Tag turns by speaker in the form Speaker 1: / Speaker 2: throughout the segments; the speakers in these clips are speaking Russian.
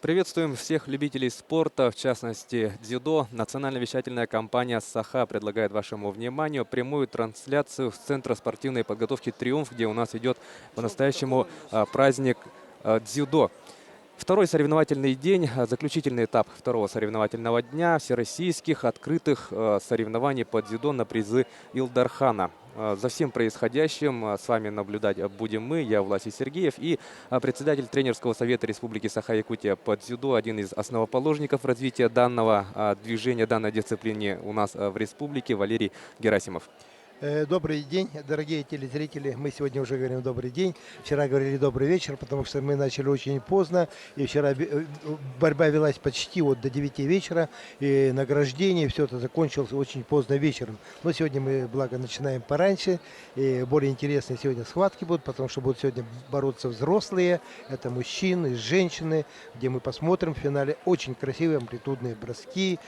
Speaker 1: Приветствуем всех любителей спорта, в частности дзюдо. Национальная вещательная компания «Саха» предлагает вашему вниманию прямую трансляцию с Центра спортивной подготовки «Триумф», где у нас идет по-настоящему праздник дзюдо. Второй соревновательный день, заключительный этап второго соревновательного дня всероссийских открытых соревнований по дзюдо на призы Илдархана. За всем происходящим с вами наблюдать будем мы, я Власий Сергеев, и председатель тренерского совета Республики Саха-Якутия по дзюдо, один из основоположников развития данного движения, данной дисциплины у нас в республике, Валерий Герасимов.
Speaker 2: Добрый день, дорогие телезрители. Мы сегодня уже говорим добрый день. Вчера говорили добрый вечер, потому что мы начали очень поздно. И вчера борьба велась почти вот до 9 вечера. И награждение, все это закончилось очень поздно вечером. Но сегодня мы, благо, начинаем пораньше. И более интересные сегодня схватки будут, потому что будут сегодня бороться взрослые. Это мужчины, женщины, где мы посмотрим в финале очень красивые амплитудные броски,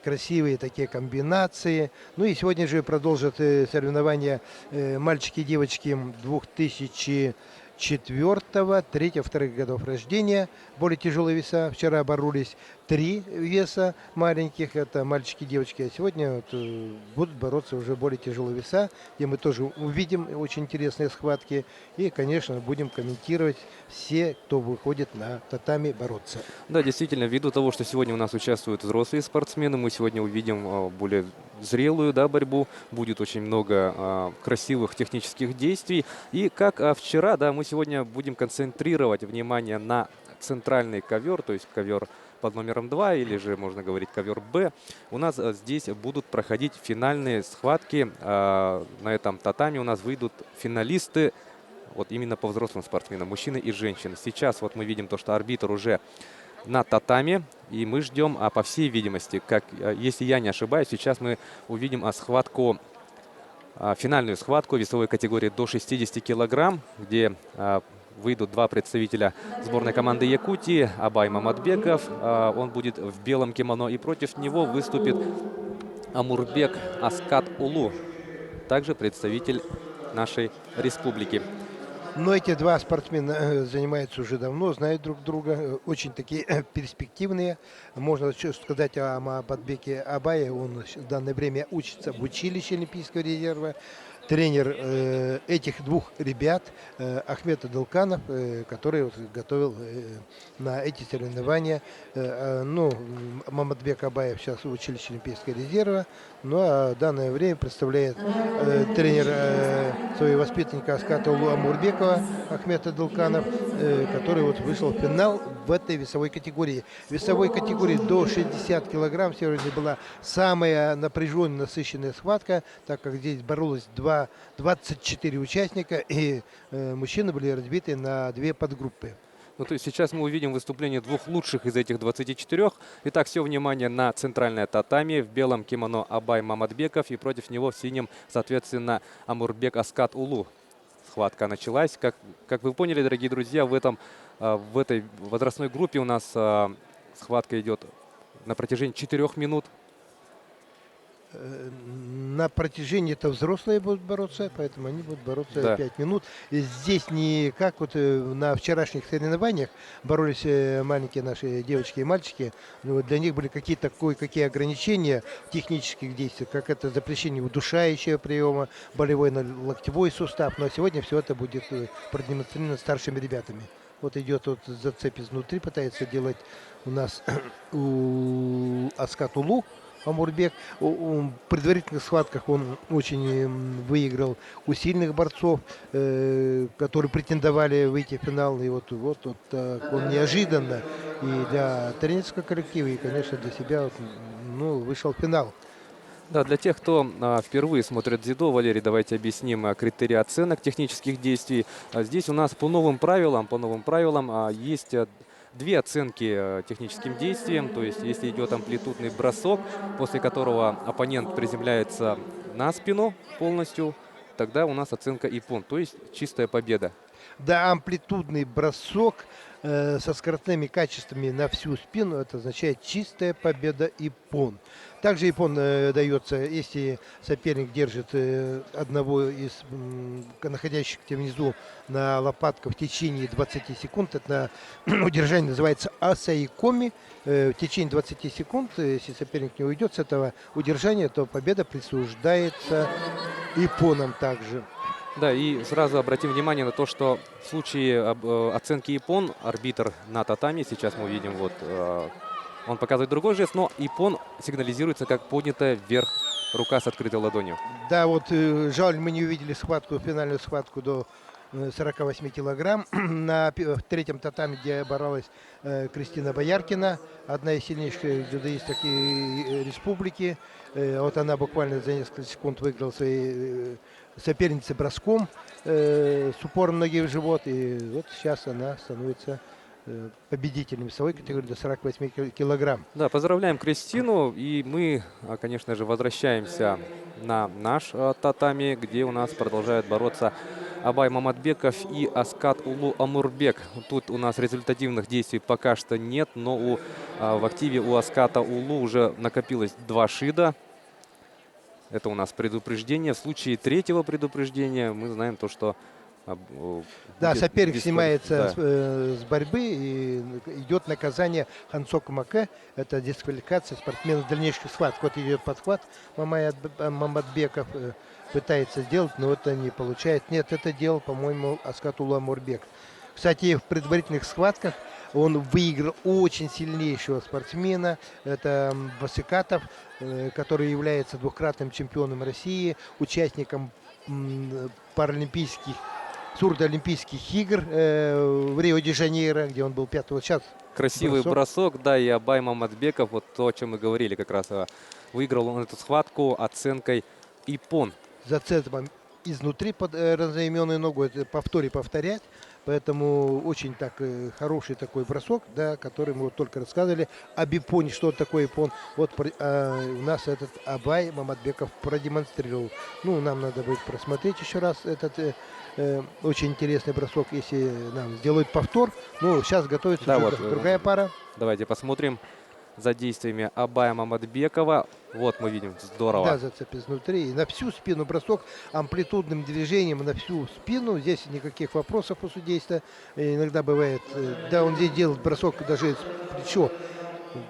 Speaker 2: красивые такие комбинации. Ну и сегодня же продолжат соревнования мальчики и девочки 2004, 3, 2 годов рождения, более тяжелые веса. Вчера боролись 3 веса маленьких, это мальчики и девочки, а сегодня будут бороться уже более тяжелые веса, где мы тоже увидим очень интересные схватки и, конечно, будем комментировать все, кто выходит на татами бороться.
Speaker 1: Да, действительно, ввиду того, что сегодня у нас участвуют взрослые спортсмены, мы сегодня увидим более зрелую борьбу, будет очень много красивых технических действий. И как вчера, мы сегодня будем концентрировать внимание на центральный ковер, то есть ковер под номером 2, или же можно говорить ковер Б. У нас здесь будут проходить финальные схватки. На этом татами у нас выйдут финалисты вот именно по взрослым спортсменам, мужчины и женщины. Сейчас вот мы видим то, что арбитр уже на татами, и мы ждем, по всей видимости, если я не ошибаюсь, сейчас мы увидим схватку, финальную схватку весовой категории до 60 килограмм, где выйдут 2 представителя сборной команды Якутии. Абай Маматбеков, он будет в белом кимоно, и против него выступит Амурбек Аскат Улу, также представитель нашей республики.
Speaker 2: Но эти два спортсмена занимаются уже давно, знают друг друга, очень такие перспективные. Можно сказать о Маматбеке Абае, он в данное время учится в училище Олимпийского резерва. Тренер этих двух ребят Ахмед Адылканов, который готовил на эти соревнования. Маматбек Абаев сейчас в училище Олимпийского резерва, ну а в данное время представляет тренер своего воспитанника Аската Улу Амурбекова Ахмед Адылканов, который вышел в финал в этой весовой категории. Весовой категории до 60 килограмм сегодня была самая напряженная, насыщенная схватка, так как здесь боролось 24 участника, и мужчины были разбиты на 2 подгруппы.
Speaker 1: Ну, то есть сейчас мы увидим выступление 2 лучших из этих 24. Итак, все внимание на центральное татами. В белом кимоно Абай Маматбеков, и против него в синем, соответственно, Амурбек Аскат Улу. Схватка началась. Как вы поняли, дорогие друзья, в этой возрастной группе у нас схватка идет на протяжении 4 минут.
Speaker 2: На протяжении это взрослые будут бороться, поэтому они будут бороться 5 минут. И здесь не как на вчерашних соревнованиях боролись маленькие наши девочки и мальчики. Для них были какие-то кое-какие ограничения технических действий, как это запрещение удушающего приема, болевой на локтевой сустав. Но сегодня все это будет продемонстрировано старшими ребятами. Вот идет зацеп изнутри, пытается делать у нас у Аскат Улу Амурбек. В предварительных схватках он очень выиграл у сильных борцов, которые претендовали выйти в финал. И вот он неожиданно и для тренерского коллектива, и, конечно, для себя вышел в финал.
Speaker 1: Да, для тех, кто впервые смотрит дзюдо, Валерий, давайте объясним критерии оценок технических действий. Здесь у нас по новым правилам есть 2 оценки техническим действиям. То есть, если идет амплитудный бросок, после которого оппонент приземляется на спину полностью, тогда у нас оценка иппон, то есть чистая победа.
Speaker 2: Да, амплитудный бросок со скоростными качествами на всю спину, это означает чистая победа иппон. Также япон дается, если соперник держит одного из находящихся внизу на лопатках в течение 20 секунд, это удержание называется асаикоми. В течение 20 секунд, если соперник не уйдет с этого удержания, то победа присуждается японам также.
Speaker 1: Да, и сразу обратим внимание на то, что в случае оценки япон, арбитр на татами, сейчас мы видим, вот он показывает другой жест, но япон сигнализируется как поднятая вверх рука с открытой ладонью.
Speaker 2: Да, вот жаль, мы не увидели схватку, финальную схватку до 48 килограмм. В третьем татаме, где боролась Кристина Бояркина, одна из сильнейших дзюдоисток республики. Вот она буквально за несколько секунд выиграла своей сопернице броском с упором ноги в живот. И вот сейчас она становится победителем весовой категории до 48 килограмм.
Speaker 1: Да, поздравляем Кристину. И мы, конечно же, возвращаемся на наш татами, где у нас продолжают бороться Абай Маматбеков и Аскат Улу Амурбек. Тут у нас результативных действий пока что нет, но в активе у Аската Улу уже накопилось 2 шида. Это у нас предупреждение. В случае третьего предупреждения мы знаем то, что...
Speaker 2: Да, соперник снимается
Speaker 1: да.
Speaker 2: с борьбы и идет наказание Хансоку Маке. Это дисквалификация спортсмена в дальнейших схватках. Вот идет подхват. Маматбеков пытается сделать, но это не получается. Нет, это делал, по-моему, Аскатулла Амурбек. Кстати, в предварительных схватках он выиграл очень сильнейшего спортсмена. Это Васикатов, который является двукратным чемпионом России, участником паралимпийских сурдоолимпийских игр в Рио-де-Жанейро, где он был 5-го. Сейчас
Speaker 1: красивый бросок, да, и Абай Маматбеков, вот то, о чем мы говорили как раз, выиграл он эту схватку оценкой иппон.
Speaker 2: Зацепом изнутри под разноименную ногу, это повторять. Поэтому очень так хороший такой бросок, да, который мы вот только рассказывали об иппоне, что такое иппон. Вот у нас этот Абай Маматбеков продемонстрировал. Ну, нам надо будет просмотреть еще раз этот очень интересный бросок, если нам сделают повтор. Ну, сейчас готовится
Speaker 1: да,
Speaker 2: вот, другая пара.
Speaker 1: Давайте посмотрим за действиями Абая Маматбекова. Вот мы видим, здорово.
Speaker 2: Да, зацеп изнутри. И на всю спину бросок амплитудным движением на всю спину. Здесь никаких вопросов у судейства. И иногда бывает, да, он здесь делает бросок даже с плечо.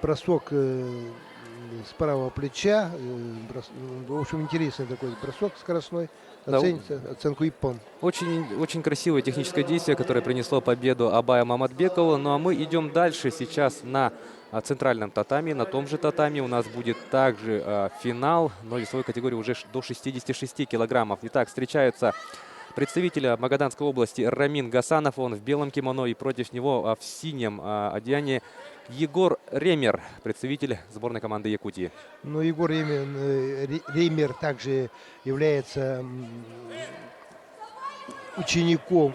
Speaker 2: Бросок с правого плеча. В общем, интересный такой бросок скоростной. Оценится оценку иппон.
Speaker 1: Очень красивое техническое действие, которое принесло победу Абая Маматбекову. Ну а мы идем дальше. Сейчас на центральном татами, на том же татами у нас будет также финал, но весовой категории уже до 66 килограммов. Итак, встречаются представителя Магаданской области Рамин Гасанов, он в белом кимоно, и против него в синем одеянии Егор Ремер, представитель сборной команды Якутии.
Speaker 2: Ну, Егор Ремер также является учеником,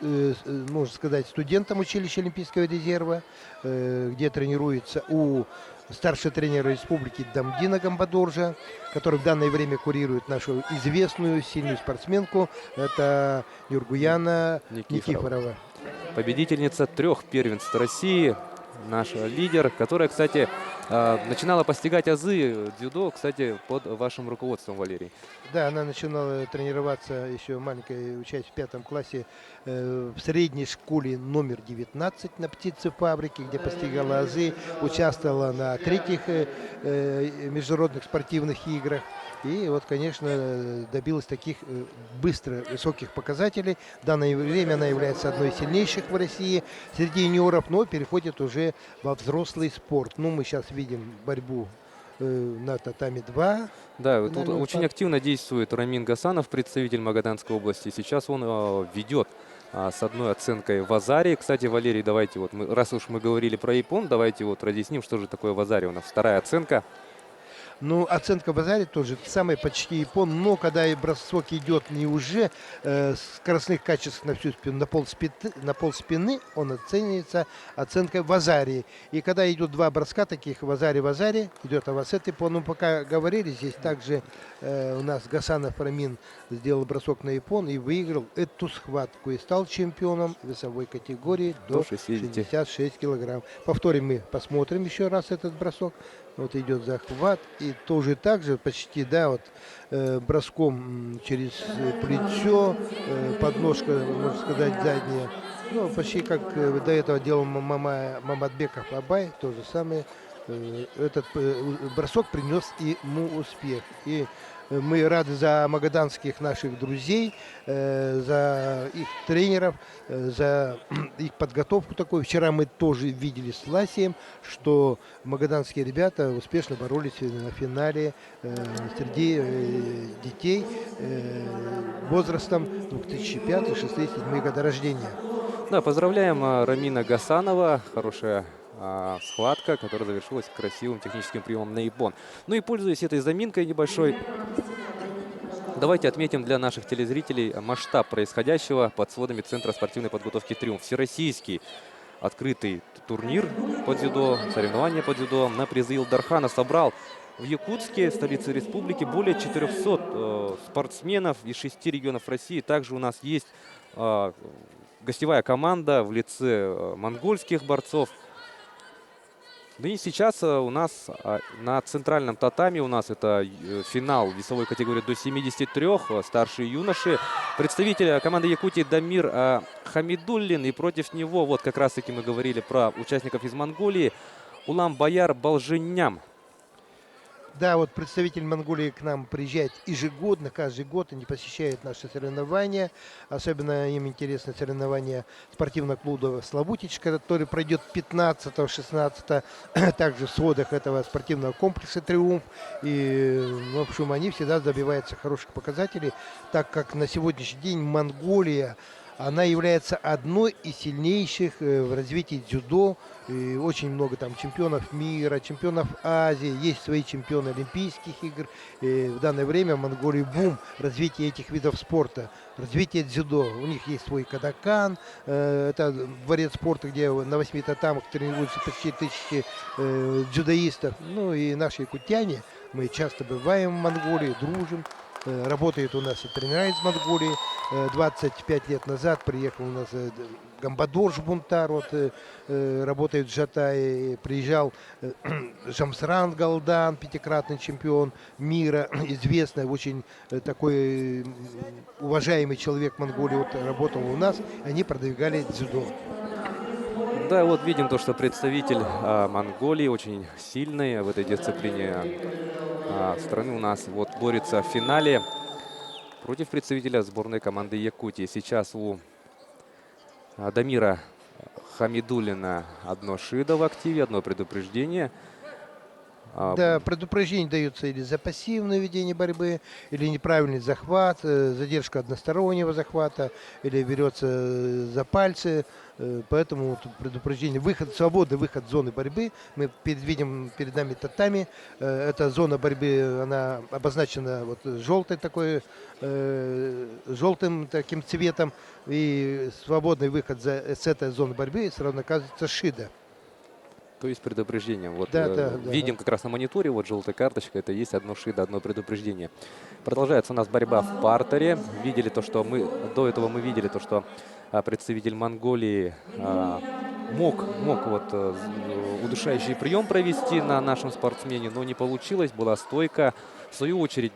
Speaker 2: можно сказать, студентом училища Олимпийского резерва, где тренируется у старшего тренера республики Дамдина Гамбадоржа, который в данное время курирует нашу известную сильную спортсменку. Это Нюргуяна Никифорова.
Speaker 1: Победительница 3 первенств России. Наш лидер, которая, кстати, начинала постигать азы дзюдо, кстати, под вашим руководством, Валерий.
Speaker 2: Да, она начинала тренироваться еще маленькой, учась в 5 классе в средней школе номер 19 на птицефабрике, где постигала азы, участвовала на 3-х международных спортивных играх. И вот, конечно, добилась таких быстро высоких показателей. В данное время она является одной из сильнейших в России среди юниоров, но переходит уже во взрослый спорт. Ну, мы сейчас видим борьбу на татами-2.
Speaker 1: Да, тут очень активно действует Рамин Гасанов, представитель Магаданской области. Сейчас он ведет с одной оценкой в азаре. Кстати, Валерий, давайте вот, раз уж мы говорили про иппон, давайте вот разъясним, что же такое в азаре. У нас вторая оценка.
Speaker 2: Ну, оценка в азаре тоже самая почти иппон, но когда и бросок идет не уже скоростных качеств на всю спину, на пол спины, он оценивается оценкой в азаре. И когда идут 2 броска таких в азаре, идет авасет иппон. Ну, пока говорили, здесь также у нас Гасанов Рамин сделал бросок на иппон и выиграл эту схватку и стал чемпионом весовой категории до 66 килограмм. Повторим, мы посмотрим еще раз этот бросок. Вот идет захват. И тоже так же почти, да, вот броском через плечо, подножка, можно сказать, задняя. Ну, почти как до этого делал Мамадбеков Абай, то же самое. Этот бросок принес ему успех. И мы рады за магаданских наших друзей, за их тренеров, за их подготовку такую. Вчера мы тоже видели с Ласием, что магаданские ребята успешно боролись на финале среди детей возрастом 2005, 2006, 2007 года рождения.
Speaker 1: Да, поздравляем Рамина Гасанова. Хорошая схватка, которая завершилась красивым техническим приемом на иппон. Ну и пользуясь этой заминкой небольшой, давайте отметим для наших телезрителей масштаб происходящего под сводами Центра спортивной подготовки «Триумф». Всероссийский открытый турнир по дзюдо, соревнования по дзюдо на призы Илдархана собрал в Якутске, столице республики, более 400 спортсменов из 6 регионов России. Также у нас есть гостевая команда в лице монгольских борцов. Ну и сейчас у нас на центральном татами у нас это финал весовой категории до 73, старшие юноши. Представитель команды Якутии Дамир Хамидуллин. И против него, вот как раз таки мы говорили про участников из Монголии, Уламбаяр Балжиням.
Speaker 2: Да, вот представитель Монголии к нам приезжает ежегодно, каждый год они посещают наши соревнования. Особенно им интересны соревнования спортивного клуба «Славутич», который пройдет 15-16, также в сводах этого спортивного комплекса «Триумф». И, в общем, они всегда добиваются хороших показателей, так как на сегодняшний день Монголия, она является одной из сильнейших в развитии дзюдо. И очень много там чемпионов мира, чемпионов Азии, есть свои чемпионы Олимпийских игр. И в данное время в Монголии бум развития этих видов спорта, развитие дзюдо. У них есть свой Кадакан, это дворец спорта, где на 8 татамах тренируются почти 1000 дзюдоистов. Ну и наши якутяне, мы часто бываем в Монголии, дружим. Работает у нас и тренера из Монголии. 25 лет назад приехал у нас Гамбадор Жбунтар, вот, работает в Жатае. Приезжал Жамсран Галдан, пятикратный чемпион мира, известный, очень такой уважаемый человек Монголии, вот, работал у нас. Они продвигали дзюдо.
Speaker 1: Да, вот видим то, что представитель Монголии очень сильный в этой дисциплине страны у нас вот борется в финале против представителя сборной команды Якутии. Сейчас у Дамира Хамидуллина одно шидо в активе, одно предупреждение.
Speaker 2: Да, предупреждение дается или за пассивное ведение борьбы, или неправильный захват, задержка одностороннего захвата, или берется за пальцы. Поэтому вот предупреждение, выход, свободный выход зоны борьбы. Мы видим перед нами татами. Эта зона борьбы, она обозначена вот желтой такой, желтым таким цветом. И свободный выход с этой зоны борьбы сразу оказывается шида.
Speaker 1: То есть предупреждение. Вот
Speaker 2: Да,
Speaker 1: видим как раз на мониторе, вот желтая карточка, это есть одно шидо, одно предупреждение. Продолжается у нас борьба в партере. Видели то, что до этого мы видели то, что представитель Монголии мог вот удушающий прием провести на нашем спортсмене, но не получилось, была стойка. В свою очередь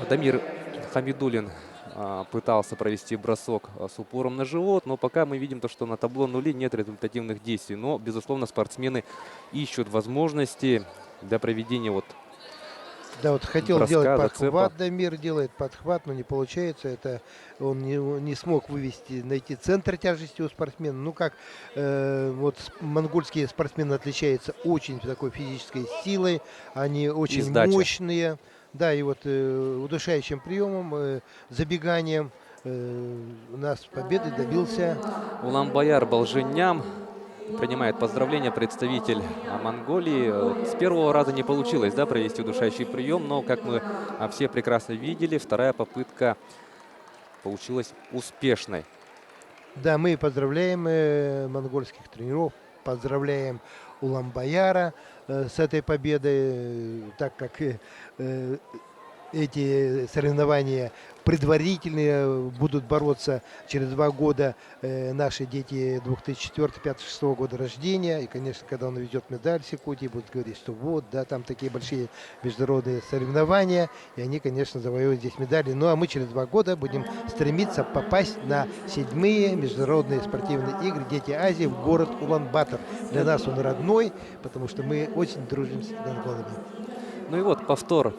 Speaker 1: Дамир Хамидуллин пытался провести бросок с упором на живот, но пока мы видим то, что на табло нули нет результативных действий. Но, безусловно, спортсмены ищут возможности для проведения вот
Speaker 2: да, вот хотел
Speaker 1: броска,
Speaker 2: делать
Speaker 1: зацепа.
Speaker 2: подхват, Дамир делает подхват, но не получается. Это он не смог найти центр тяжести у спортсмена. Ну как, вот монгольские спортсмены отличаются очень такой физической силой, они очень мощные. Да, и вот удушающим приемом, забеганием у нас победы добился
Speaker 1: Уламбаяр Балжиням. Принимает поздравления представитель Монголии. С первого раза не получилось, да, провести удушающий прием, но, как мы все прекрасно видели, вторая попытка получилась успешной.
Speaker 2: Да, мы поздравляем монгольских тренеров, поздравляем Уламбаяра с этой победой, так как эти соревнования предварительные, будут бороться через 2 года наши дети 2004, 5, 6 года рождения. И, конечно, когда он увезет медаль в Якутии, будут говорить, что вот, да, там такие большие международные соревнования, и они, конечно, завоевывают здесь медали. Ну, а мы через 2 года будем стремиться попасть на 7-е международные спортивные игры «Дети Азии» в город Улан-Батор. Для нас он родной, потому что мы очень дружим с монголами.
Speaker 1: Ну и вот повтор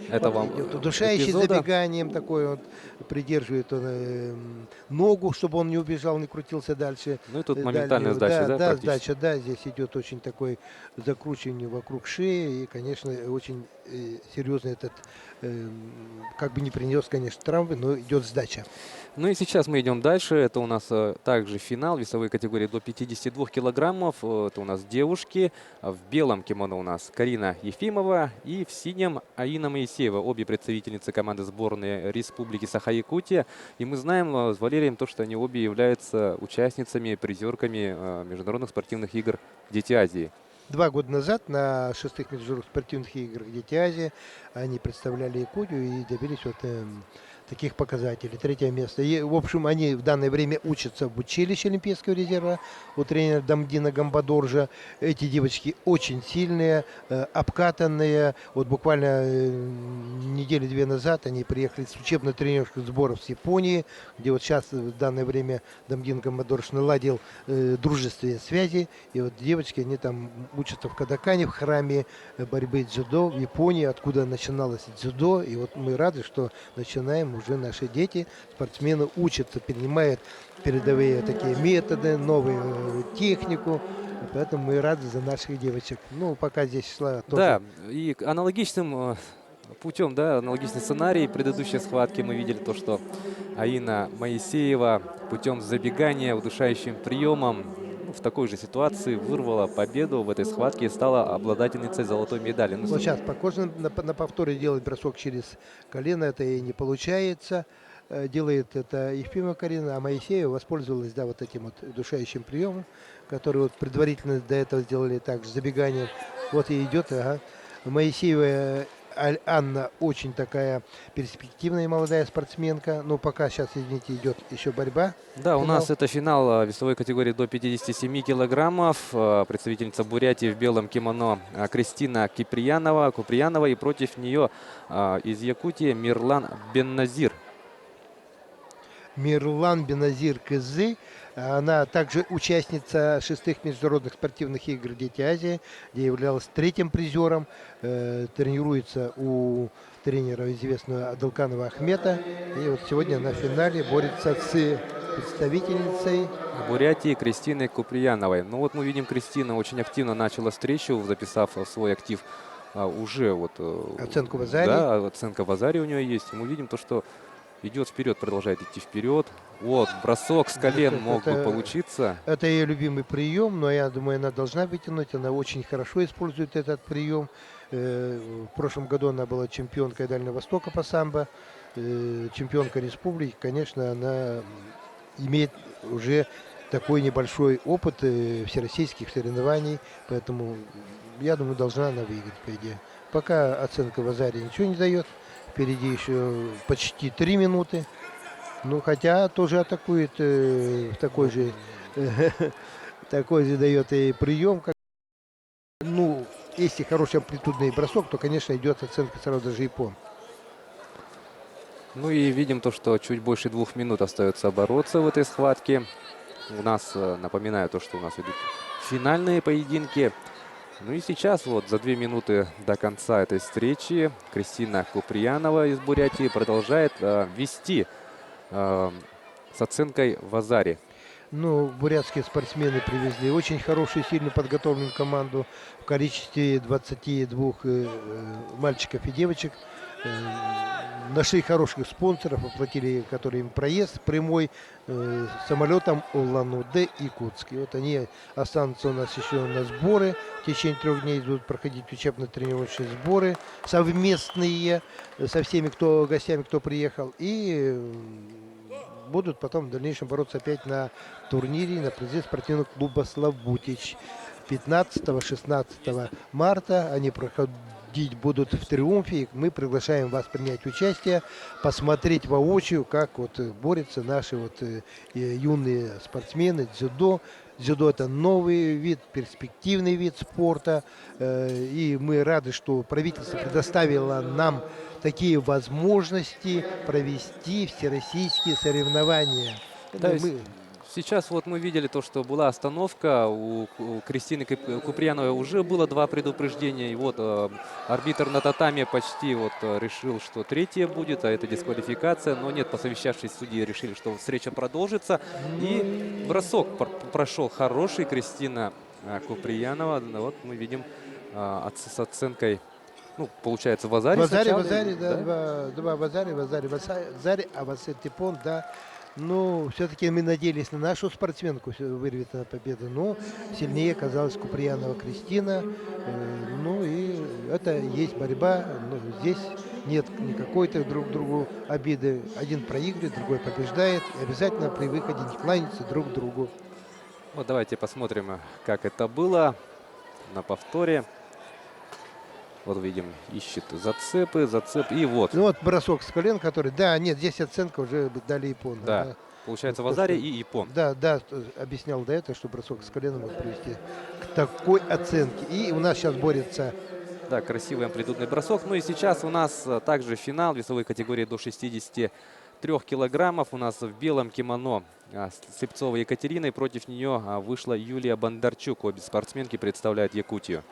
Speaker 2: Вот
Speaker 1: этого
Speaker 2: идет удушающий
Speaker 1: эпизода.
Speaker 2: забеганием такой вот, придерживает он ногу, чтобы он не убежал, не крутился дальше.
Speaker 1: Ну и тут
Speaker 2: Дальнего.
Speaker 1: моментальная сдача, да,
Speaker 2: Да,
Speaker 1: практически?
Speaker 2: сдача, да, здесь идет очень такой закручивание вокруг шеи, и, конечно, очень серьезный этот, как бы не принес, конечно, травмы, но идет сдача.
Speaker 1: Ну и сейчас мы идем дальше. Это у нас также финал весовой категории до 52 килограммов. Это у нас девушки. В белом кимоно у нас Карина Ефимова и в синем Аина Моисеева. Обе представительницы команды сборной Республики Саха-Якутия. И мы знаем с Валерием то, что они обе являются участницами, призерками международных спортивных игр «Дети Азии».
Speaker 2: 2 года назад на 6-х международных спортивных играх «Дети Азии» они представляли Якутию и добились вот таких показателей. 3-е место. И, в общем, они в данное время учатся в училище Олимпийского резерва у тренера Дамдина Гамбадоржа. Эти девочки очень сильные, обкатанные. Вот буквально недели-две назад они приехали с учебно-тренерских сборов с Японии, где вот сейчас в данное время Дамдин Гамбадорж наладил дружественные связи. И вот девочки, они там учатся в Кадакане, в храме борьбы дзюдо в Японии, откуда начиналось дзюдо. И вот мы рады, что начинаем уже наши дети, спортсмены учатся, перенимают передовые такие методы, новую технику. Поэтому мы рады за наших девочек. Ну, пока здесь шла тоже.
Speaker 1: Да, и аналогичным путем, да, аналогичный сценарий. Предыдущей схватки мы видели то, что Аина Моисеева путем забегания удушающим приемом в такой же ситуации вырвала победу в этой схватке и стала обладательницей золотой медали. Ну,
Speaker 2: Вот сейчас похоже на повторе делает бросок через колено, это и не получается. Делает это Ефимова Карина, а Моисеева воспользовалась, да, вот этим вот удушающим приемом, который вот предварительно до этого сделали также забеганием. Вот и идет, ага. Моисеева Анна очень такая перспективная молодая спортсменка. Но пока сейчас, извините, идет еще борьба.
Speaker 1: Да, у
Speaker 2: Финал.
Speaker 1: нас это финал весовой категории до 57 килограммов. Представительница Бурятии в белом кимоно Кристина Куприянова и против нее из Якутии Мирлан Бенназир.
Speaker 2: Мирлан Беназир Кызы. Она также участница 6-х международных спортивных игр «Дети Азии», где являлась 3-м призером. Тренируется у тренера известного Адылканова Ахмета. И вот сегодня на финале борется с представительницей
Speaker 1: Бурятии Кристиной Куприяновой. Ну вот мы видим, Кристина очень активно начала встречу, записав в свой актив уже вот
Speaker 2: оценку в Азаре.
Speaker 1: Да, оценка в Азаре у нее есть. Мы видим то, что идет вперед, продолжает идти вперед. Вот, бросок с колен мог бы получиться.
Speaker 2: Это ее любимый прием, но я думаю, она должна вытянуть. Она очень хорошо использует этот прием. В прошлом году она была чемпионкой Дальнего Востока по самбо, чемпионка республики. Конечно, она имеет уже такой небольшой опыт всероссийских соревнований, поэтому, я думаю, должна она выиграть, по идее. Пока оценка в Азаре ничего не дает. Впереди еще почти 3 минуты. Ну, хотя тоже атакует такой же дает и прием. Как, ну, если хороший амплитудный бросок, то, конечно, идет оценка сразу даже япон.
Speaker 1: Ну и видим то, что чуть больше 2 минут остается бороться в этой схватке. У нас, напоминаю, то, что у нас идут финальные поединки. Ну и сейчас вот за 2 минуты до конца этой встречи Кристина Куприянова из Бурятии продолжает вести с оценкой в Азаре.
Speaker 2: Ну, бурятские спортсмены привезли очень хорошую, сильно подготовленную команду в количестве 22 мальчиков и девочек. Нашли хороших спонсоров, оплатили, которые им проезд прямой самолетом Улан-Удэ, Якутск. И вот они останутся у нас еще на сборы. В течение 3 дней будут проходить учебно-тренировочные сборы совместные со всеми гостями, кто приехал. И будут потом в дальнейшем бороться опять на турнире, на призы спортивного клуба «Славутич». 15-16 марта они будут в триумфе. Мы приглашаем вас принять участие, посмотреть воочию, как вот борются наши вот юные спортсмены дзюдо. Дзюдо — это новый вид, перспективный вид спорта. И мы рады, что правительство предоставило нам такие возможности провести всероссийские соревнования.
Speaker 1: То есть
Speaker 2: Мы
Speaker 1: сейчас вот мы видели то, что была остановка, у Кристины Куприяновой уже было 2 предупреждения, и вот арбитр на татаме почти вот решил, что третье будет, а это дисквалификация, но нет, посовещавшись, судьи решили, что встреча продолжится, и бросок прошел хороший, Кристина Куприянова, вот мы видим с оценкой, ну, получается, в Азаре сначала,
Speaker 2: В Азаре, да,
Speaker 1: да?
Speaker 2: два в Азаре, а в Ассет-Типон, да. Ну, все-таки мы надеялись на нашу спортсменку, вырвет на победу, но сильнее оказалась Куприянова Кристина. Ну и это есть борьба, но здесь нет никакой-то друг другу обиды. Один проигрывает, другой побеждает. И обязательно при выходе не кланяются друг другу.
Speaker 1: Вот давайте посмотрим, как это было на повторе. Вот видим, ищет зацепы, и вот.
Speaker 2: Ну вот бросок с колен, который, да, нет, здесь оценка уже дали япон.
Speaker 1: Да, получается в
Speaker 2: Вот то,
Speaker 1: Азаре
Speaker 2: что-
Speaker 1: и япон.
Speaker 2: Да, да, объяснял до этого, что бросок с колена может привести к такой оценке. И у нас сейчас борется.
Speaker 1: Да, красивый амплитудный бросок. Ну и сейчас у нас также финал весовой категории до 63 килограммов. У нас в белом кимоно Слепцова Екатерина, и против нее вышла Юлия Бондарчук. Обе спортсменки представляют Якутию.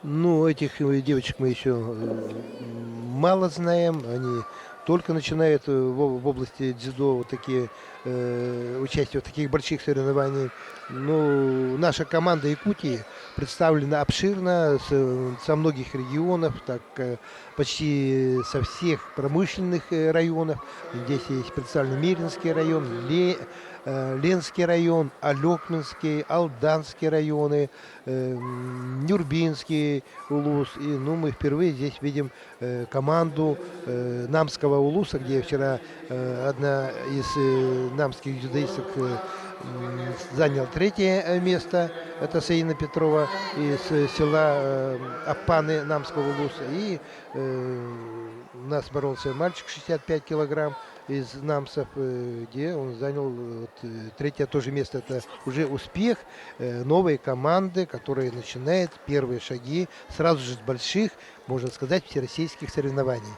Speaker 2: Ну, этих девочек мы еще мало знаем. Они только начинают в области дзюдо вот такие участие в таких больших соревнованиях. Ну, наша команда Якутии представлена обширно со многих регионов, так почти со всех промышленных районов. Здесь есть представлен Миринский район, Ленский район, Алекминский, Алданский районы, Нюрбинский улус. И ну, мы впервые здесь видим команду Намского улуса, где вчера одна из намских дзюдоисток занял 3-е место. Это Саина Петрова из села Апаны Намского улуса. И у нас боролся мальчик 65 килограмм из Намсов, где он занял 3-е тоже место. Это уже успех новой команды, которая начинает первые шаги сразу же с больших, можно сказать, всероссийских соревнований.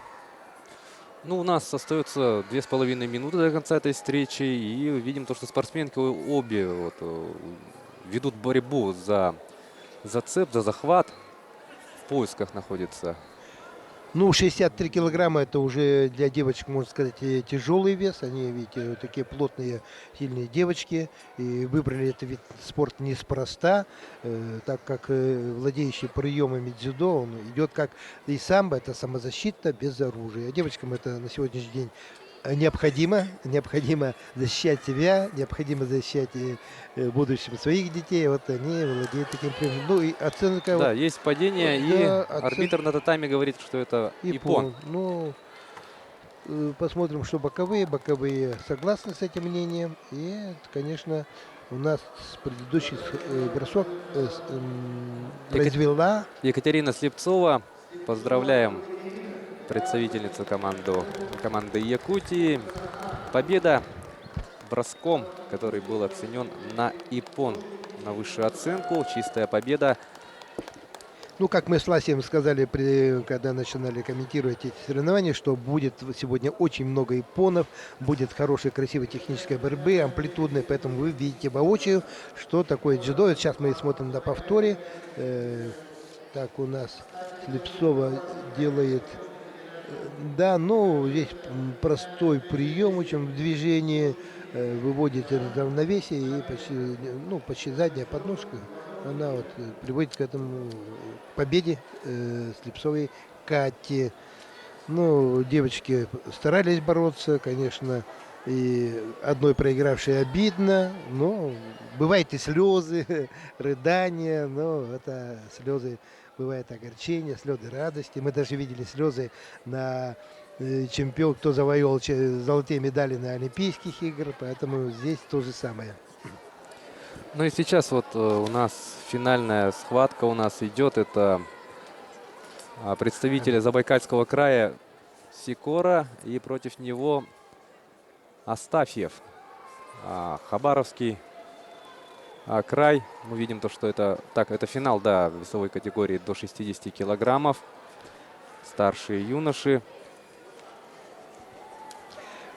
Speaker 1: Ну, у нас остается 2,5 минуты до конца этой встречи. И видим то, что спортсменки обе вот, ведут борьбу за зацеп, за захват. В поисках находится.
Speaker 2: Ну, 63 килограмма — это уже для девочек, можно сказать, тяжелый вес. Они, видите, вот такие плотные, сильные девочки. И выбрали этот вид спорта неспроста, так как владеющий приемами дзюдо, он идет как и самбо, это самозащита без оружия. А девочкам это на сегодняшний день необходимо защищать себя, необходимо защищать в будущем своих детей. Вот они владеют таким приемом. Ну и оценка.
Speaker 1: Да,
Speaker 2: Вот,
Speaker 1: есть падение,
Speaker 2: да,
Speaker 1: и арбитр на татами говорит, что это япон.
Speaker 2: Ну, посмотрим, что боковые согласны с этим мнением. И, конечно, у нас предыдущий бросок произвела.
Speaker 1: Екатерина Слепцова. Поздравляем представительницу команды Якутии. Победа броском, который был оценен на япон, на высшую оценку. Чистая победа.
Speaker 2: Ну, как мы с Ласием сказали, когда начинали комментировать эти соревнования, что будет сегодня очень много японов, будет хорошей, красивой технической борьбы, амплитудной, поэтому вы видите воочию, что такое дзюдо. Сейчас мы смотрим на повторе. Так, у нас Слепцова делает... Да, ну, здесь простой прием, очень в движении выводит равновесие, и почти задняя подножка, она вот приводит к этому победе Слепцовой Кати. Ну, девочки старались бороться, конечно, и одной проигравшей обидно, но бывают и слезы, рыдания, но это слезы, бывает огорчение, слезы радости. Мы даже видели слезы на чемпион, кто завоевал золотые медали на Олимпийских играх, поэтому здесь то же самое.
Speaker 1: Ну и сейчас вот у нас финальная схватка у нас идет. Это представителя Забайкальского края Сикора, и против него Астафьев. Хабаровский край. Мы видим то, что это финал, да, весовой категории до 60 килограммов. Старшие юноши.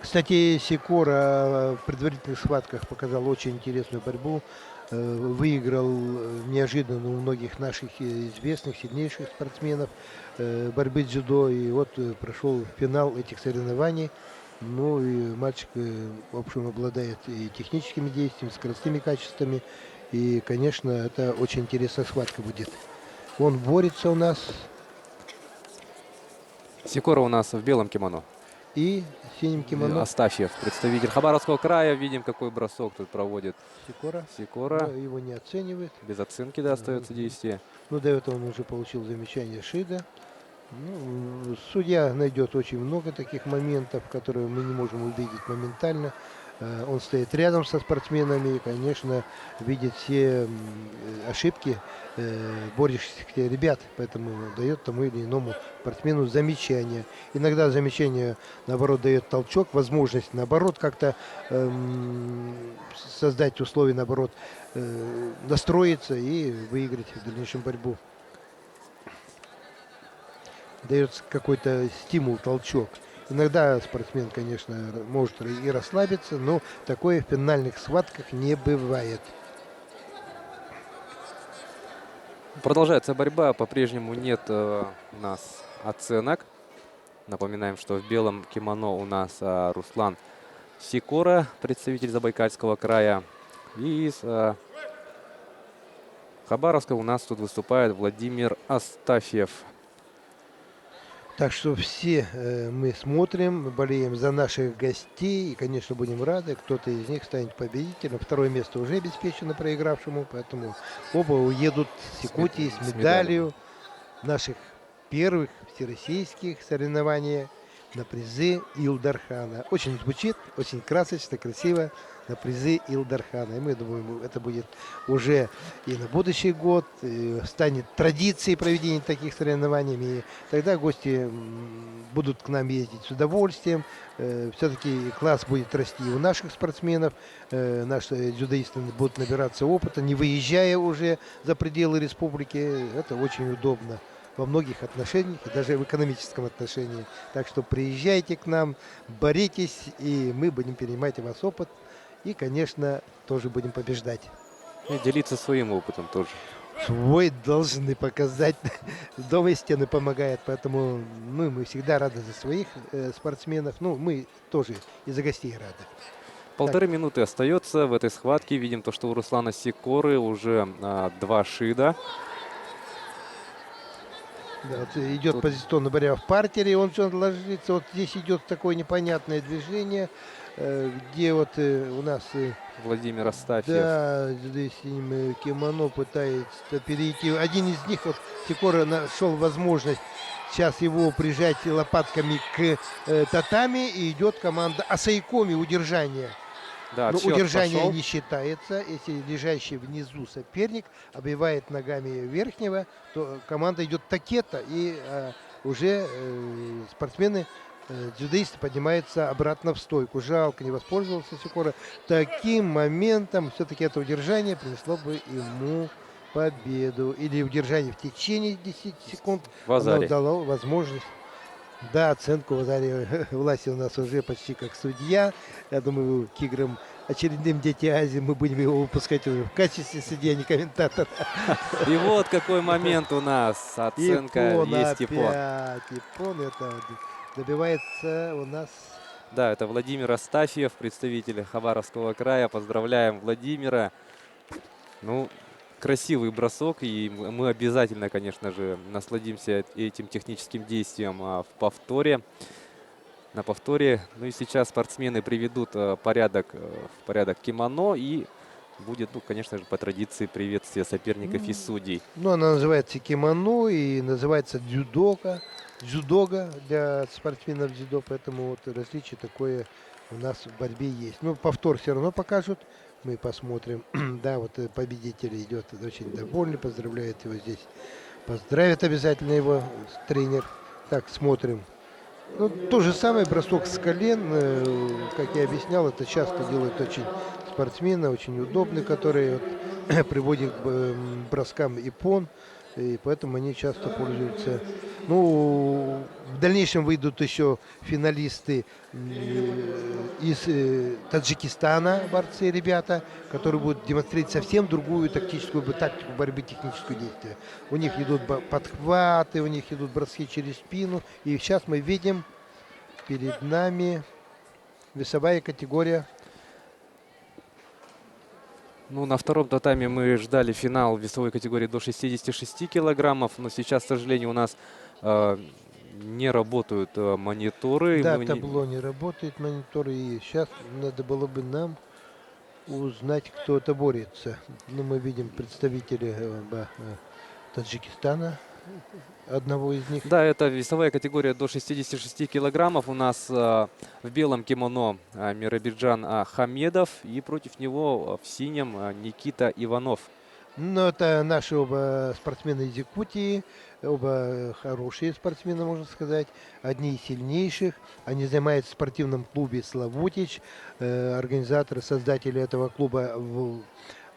Speaker 2: Кстати, Сикора в предварительных схватках показал очень интересную борьбу. Выиграл неожиданно у многих наших известных, сильнейших спортсменов борьбы дзюдо. И вот прошел финал этих соревнований. Ну и мальчик, в общем, обладает и техническими действиями, скоростными качествами. И, конечно, это очень интересная схватка будет. Он борется у нас.
Speaker 1: Сикора у нас в белом кимоно.
Speaker 2: И синим кимоно.
Speaker 1: Астафьев, представитель Хабаровского края. Видим, какой бросок тут проводит Сикора.
Speaker 2: Но его не оценивает.
Speaker 1: Без оценки, да, остается действие.
Speaker 2: Ну, до этого он уже получил замечание Шида. Ну, судья найдет очень много таких моментов, которые мы не можем увидеть моментально. Он стоит рядом со спортсменами и, конечно, видит все ошибки борющихся ребят, поэтому дает тому или иному спортсмену замечание. Иногда замечание, наоборот, дает толчок, возможность, наоборот, как-то создать условия, наоборот, настроиться и выиграть в дальнейшем борьбу. Дается какой-то стимул, толчок. Иногда спортсмен, конечно, может и расслабиться, но такое в финальных схватках не бывает.
Speaker 1: Продолжается борьба. По-прежнему нет у нас оценок. Напоминаем, что в белом кимоно у нас Руслан Сикора, представитель Забайкальского края. И из Хабаровска у нас тут выступает Владимир Астафьев.
Speaker 2: Так что все мы смотрим, болеем за наших гостей и, конечно, будем рады. Кто-то из них станет победителем. Второе место уже обеспечено проигравшему, поэтому оба уедут с Якутии с медалью наших первых всероссийских соревнований на призы Илдархана. Очень звучит, очень красочно, красиво. На призы Илдархана. И мы думаем, это будет уже и на будущий год, и станет традицией проведения таких соревнований. И тогда гости будут к нам ездить с удовольствием. Все-таки класс будет расти и у наших спортсменов. Наши дзюдоисты будут набираться опыта, не выезжая уже за пределы республики. Это очень удобно во многих отношениях, и даже в экономическом отношении. Так что приезжайте к нам, боритесь, и мы будем перенимать у вас опыт. И, конечно, тоже будем побеждать.
Speaker 1: И делиться своим опытом тоже.
Speaker 2: Свой должны показать. Дома стены помогает, поэтому мы всегда рады за своих спортсменов. Ну, мы тоже и за гостей рады.
Speaker 1: Полторы минуты остается в этой схватке. Видим то, что у Руслана Сикоры уже 2 шида.
Speaker 2: Да, вот идет позиционная борьба в партере, он все ложится. Вот здесь идет такое непонятное движение, где вот у нас
Speaker 1: Владимир Астафьев.
Speaker 2: да, здесь синим кимоно пытается перейти. Один из них, вот Сикора нашел возможность сейчас его прижать лопатками к татами, и идет команда Асайкоми, удержание.
Speaker 1: Да,
Speaker 2: Но
Speaker 1: отсчет
Speaker 2: удержание
Speaker 1: пошел.
Speaker 2: не считается. Если лежащий внизу соперник обвивает ногами верхнего, то команда идет такета, и уже спортсмены, дзюдоисты поднимаются обратно в стойку. Жалко, не воспользовался Сикора. Таким моментом все-таки это удержание принесло бы ему победу. Или удержание в течение 10 секунд.
Speaker 1: Вазари.
Speaker 2: Оно дало возможность. Да, оценку Вазари Власий у нас уже почти как судья. Я думаю, к играм очередным Дети Азии мы будем его выпускать уже в качестве судьи, а не комментатора.
Speaker 1: И вот какой момент у нас. Оценка
Speaker 2: Иппон
Speaker 1: есть Иппон.
Speaker 2: опять. Иппон это добивается у нас.
Speaker 1: Да, это Владимир Астафьев, представитель Хабаровского края. Поздравляем Владимира. Ну, красивый бросок, и мы обязательно, конечно же, насладимся этим техническим действием в повторе. На повторе. Ну и сейчас спортсмены приведут в порядок кимоно, и будет, ну, конечно же, по традиции приветствие соперников и судей.
Speaker 2: Ну, она называется кимоно и называется дзюдога для спортсменов дзюдо, поэтому вот различие такое у нас в борьбе есть. Ну, повтор все равно покажут. Мы посмотрим. Да, вот победитель идет очень довольный, поздравляет его здесь поздравит обязательно его тренер. Так, смотрим. Ну, то же самое, бросок с колен, как я объяснял, это часто делают очень спортсмены, очень удобные, которые вот, приводят к броскам иппон, и поэтому они часто пользуются. Ну, в дальнейшем выйдут еще финалисты из Таджикистана, борцы, ребята, которые будут демонстрировать совсем другую тактическую тактику борьбы, техническую действия. У них идут подхваты, у них идут броски через спину, и сейчас мы видим перед нами весовая категория.
Speaker 1: Ну, на втором татаме мы ждали финал в весовой категории до 66 килограммов, но сейчас, к сожалению, у нас э, не работают мониторы.
Speaker 2: Да,
Speaker 1: Мы
Speaker 2: табло не работает, монитор, и сейчас надо было бы нам узнать, кто это борется. Ну, мы видим представителей Таджикистана, одного из них.
Speaker 1: Да, это весовая категория до 66 килограммов. У нас в белом кимоно Миробиджан Хамедов и против него в синем Никита Иванов.
Speaker 2: Ну, это наши оба спортсмены из Якутии, оба хорошие спортсмены, можно сказать, одни из сильнейших. Они занимаются в спортивном клубе «Славутич», организаторы, создатели этого клуба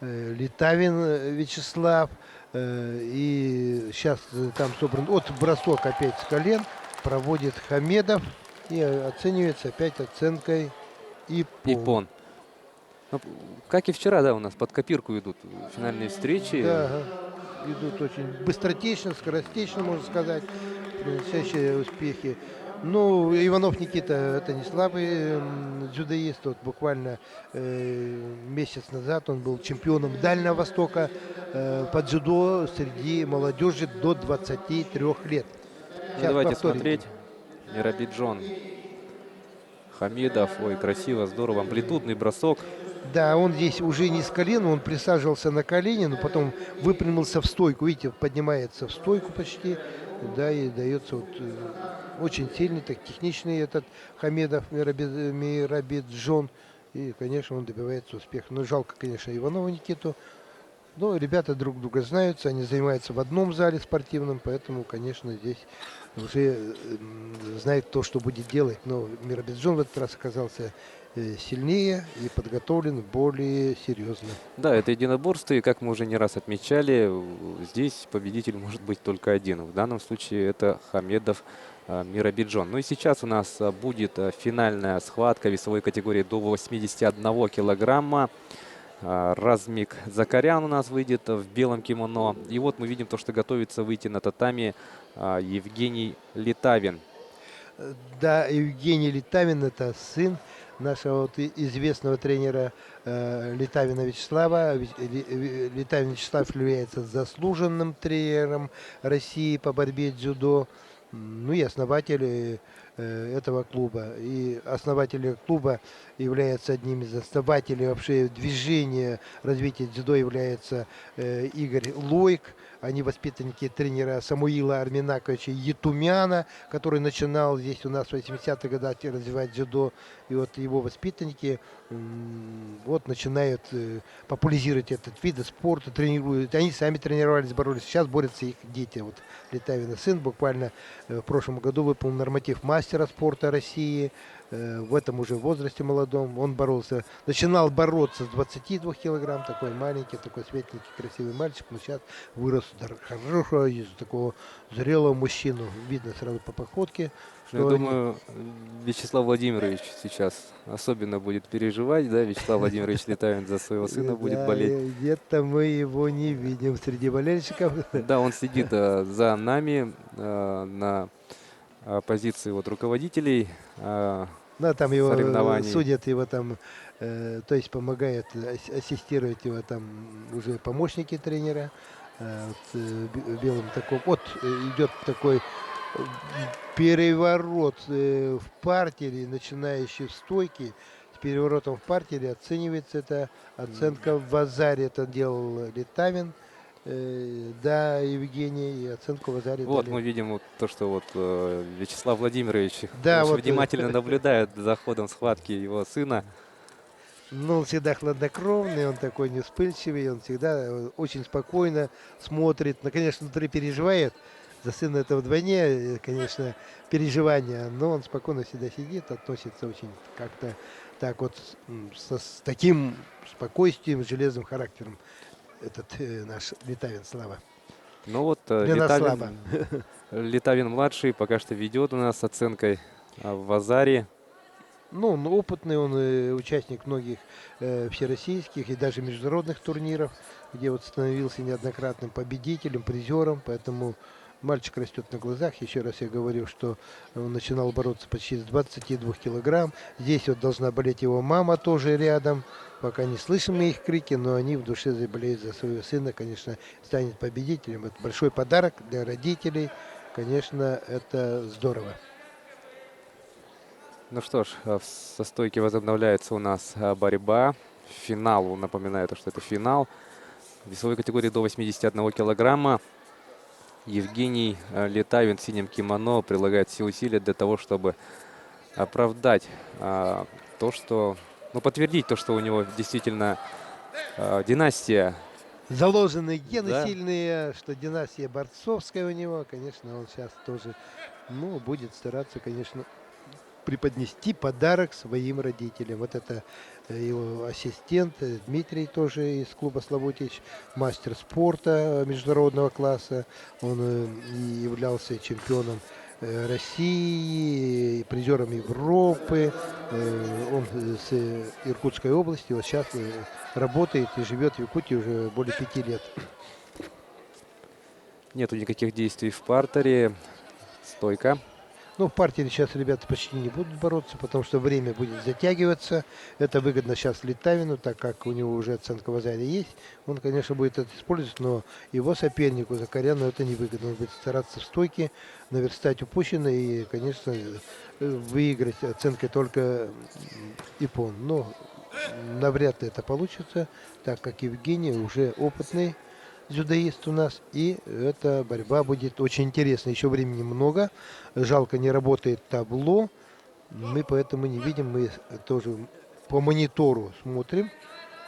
Speaker 2: Литавин Вячеслав. И сейчас там собран от бросок опять с колен, проводит Хамедов и оценивается опять оценкой
Speaker 1: Иппон. Ну, как и вчера, да, у нас под копирку идут финальные встречи.
Speaker 2: Да, ага. Идут очень быстротечно, скоростечно, можно сказать, приносящие успехи. Ну, Иванов Никита, это не слабый дзюдоист. Вот буквально месяц назад он был чемпионом Дальнего Востока по дзюдо среди молодежи до 23 лет.
Speaker 1: Ну, давайте смотреть. Миробиджон Хамедов. Ой, красиво, здорово. Амплитудный бросок.
Speaker 2: Да, он здесь уже не с колена, он присаживался на колени, но потом выпрямился в стойку. Видите, поднимается в стойку почти, да, и дается вот очень сильный, так техничный этот Хамедов Миробиджон. И, конечно, он добивается успеха. Но жалко, конечно, Иванова Никиту. Но ребята друг друга знают, они занимаются в одном зале спортивном, поэтому, конечно, здесь уже знает то, что будет делать. Но Миробиджон в этот раз оказался сильнее и подготовлен более серьезно.
Speaker 1: Да, это единоборство, и как мы уже не раз отмечали, здесь победитель может быть только один. В данном случае это Хамедов Миробиджон. Ну и сейчас у нас будет финальная схватка весовой категории до 81 килограмма. Размик Закарян у нас выйдет в белом кимоно. И вот мы видим то, что готовится выйти на татами Евгений Литавин.
Speaker 2: Да, Евгений Литавин — это сын нашего вот известного тренера Литавина Вячеслава. Литавин Вячеслав является заслуженным тренером России по борьбе дзюдо. Ну и основатель этого клуба. И основатель клуба является одним из основателей вообще движения развития дзюдо, является Игорь Лойк. Они воспитанники тренера Самуила Арминаковича Етумяна, который начинал здесь у нас в 80-х годах развивать дзюдо. И вот его воспитанники вот начинают популяризировать этот вид спорта, тренируют. Они сами тренировались, боролись. Сейчас борются их дети. Вот Литавин сын буквально в прошлом году выполнил норматив мастера спорта России. В этом уже возрасте молодом он боролся, начинал бороться с 22 килограмм, такой маленький, такой светленький, красивый мальчик, но сейчас вырос хорошо из такого зрелого мужчину, видно сразу по походке.
Speaker 1: Я думаю, Вячеслав Владимирович сейчас особенно будет переживать, да, Вячеслав Владимирович Литавин за своего сына будет болеть.
Speaker 2: Где-то мы его не видим среди болельщиков.
Speaker 1: Да, он сидит за нами на позиции вот руководителей.
Speaker 2: Да, там его
Speaker 1: соревнований.
Speaker 2: судят, его там, то есть помогают ассистировать его там уже помощники тренера. В белом таком. Вот идет такой переворот в партере, начинающий в стойке. С переворотом в партере оценивается это оценка в Азаре. Это делал Литавин. Да, Евгений, и оценку в Азаре
Speaker 1: Вот
Speaker 2: дали.
Speaker 1: мы видим вот то, что вот Вячеслав Владимирович
Speaker 2: Да,
Speaker 1: очень
Speaker 2: вот,
Speaker 1: внимательно наблюдает за ходом схватки его сына.
Speaker 2: Ну, он всегда хладнокровный, он такой не вспыльчивый, он всегда очень спокойно смотрит. Ну, конечно, внутри переживает. За сына это вдвойне, конечно, переживания, но он спокойно всегда сидит, относится очень как-то так вот с таким спокойствием, железным характером этот наш Литавин Слава.
Speaker 1: Ну вот
Speaker 2: Для нас слабо.
Speaker 1: Литавин-младший пока что ведет у нас с оценкой в Азаре.
Speaker 2: Ну, он опытный, он участник многих всероссийских и даже международных турниров, где вот становился неоднократным победителем, призером, поэтому мальчик растет на глазах. Еще раз я говорю, что он начинал бороться почти с 22 килограмм. Здесь вот должна болеть его мама тоже рядом. Пока не слышим мы их крики, но они в душе заболеют за своего сына, конечно, станет победителем. Это большой подарок для родителей. Конечно, это здорово.
Speaker 1: Ну что ж, со стойки возобновляется у нас борьба. Финал, напоминаю, что это финал. В весовой категории до 81 килограмма. Евгений Литавин в синем кимоно прилагает все усилия для того, чтобы оправдать то, что... Ну, подтвердить то, что у него действительно династия.
Speaker 2: Заложенные гены
Speaker 1: Да.
Speaker 2: сильные, что династия борцовская у него, конечно, он сейчас тоже, ну, будет стараться, конечно, преподнести подарок своим родителям. Вот это его ассистент Дмитрий тоже из клуба Славутич, мастер спорта международного класса. Он и являлся чемпионом России, призером Европы. Он с Иркутской области. Вот сейчас работает и живет в Якутии уже более 5 лет.
Speaker 1: Нету никаких действий в партере. Стойка.
Speaker 2: Ну, в партии сейчас ребята почти не будут бороться, потому что время будет затягиваться. Это выгодно сейчас Литавину, так как у него уже оценка в Азаре есть. Он, конечно, будет это использовать, но его сопернику, Закаряну, это невыгодно. Он будет стараться в стойке наверстать упущенное и, конечно, выиграть оценкой только Ипон. Но навряд ли это получится, так как Евгений уже опытный дзюдоист у нас, и эта борьба будет очень интересной. Еще времени много, жалко не работает табло, мы поэтому не видим, мы тоже по монитору смотрим,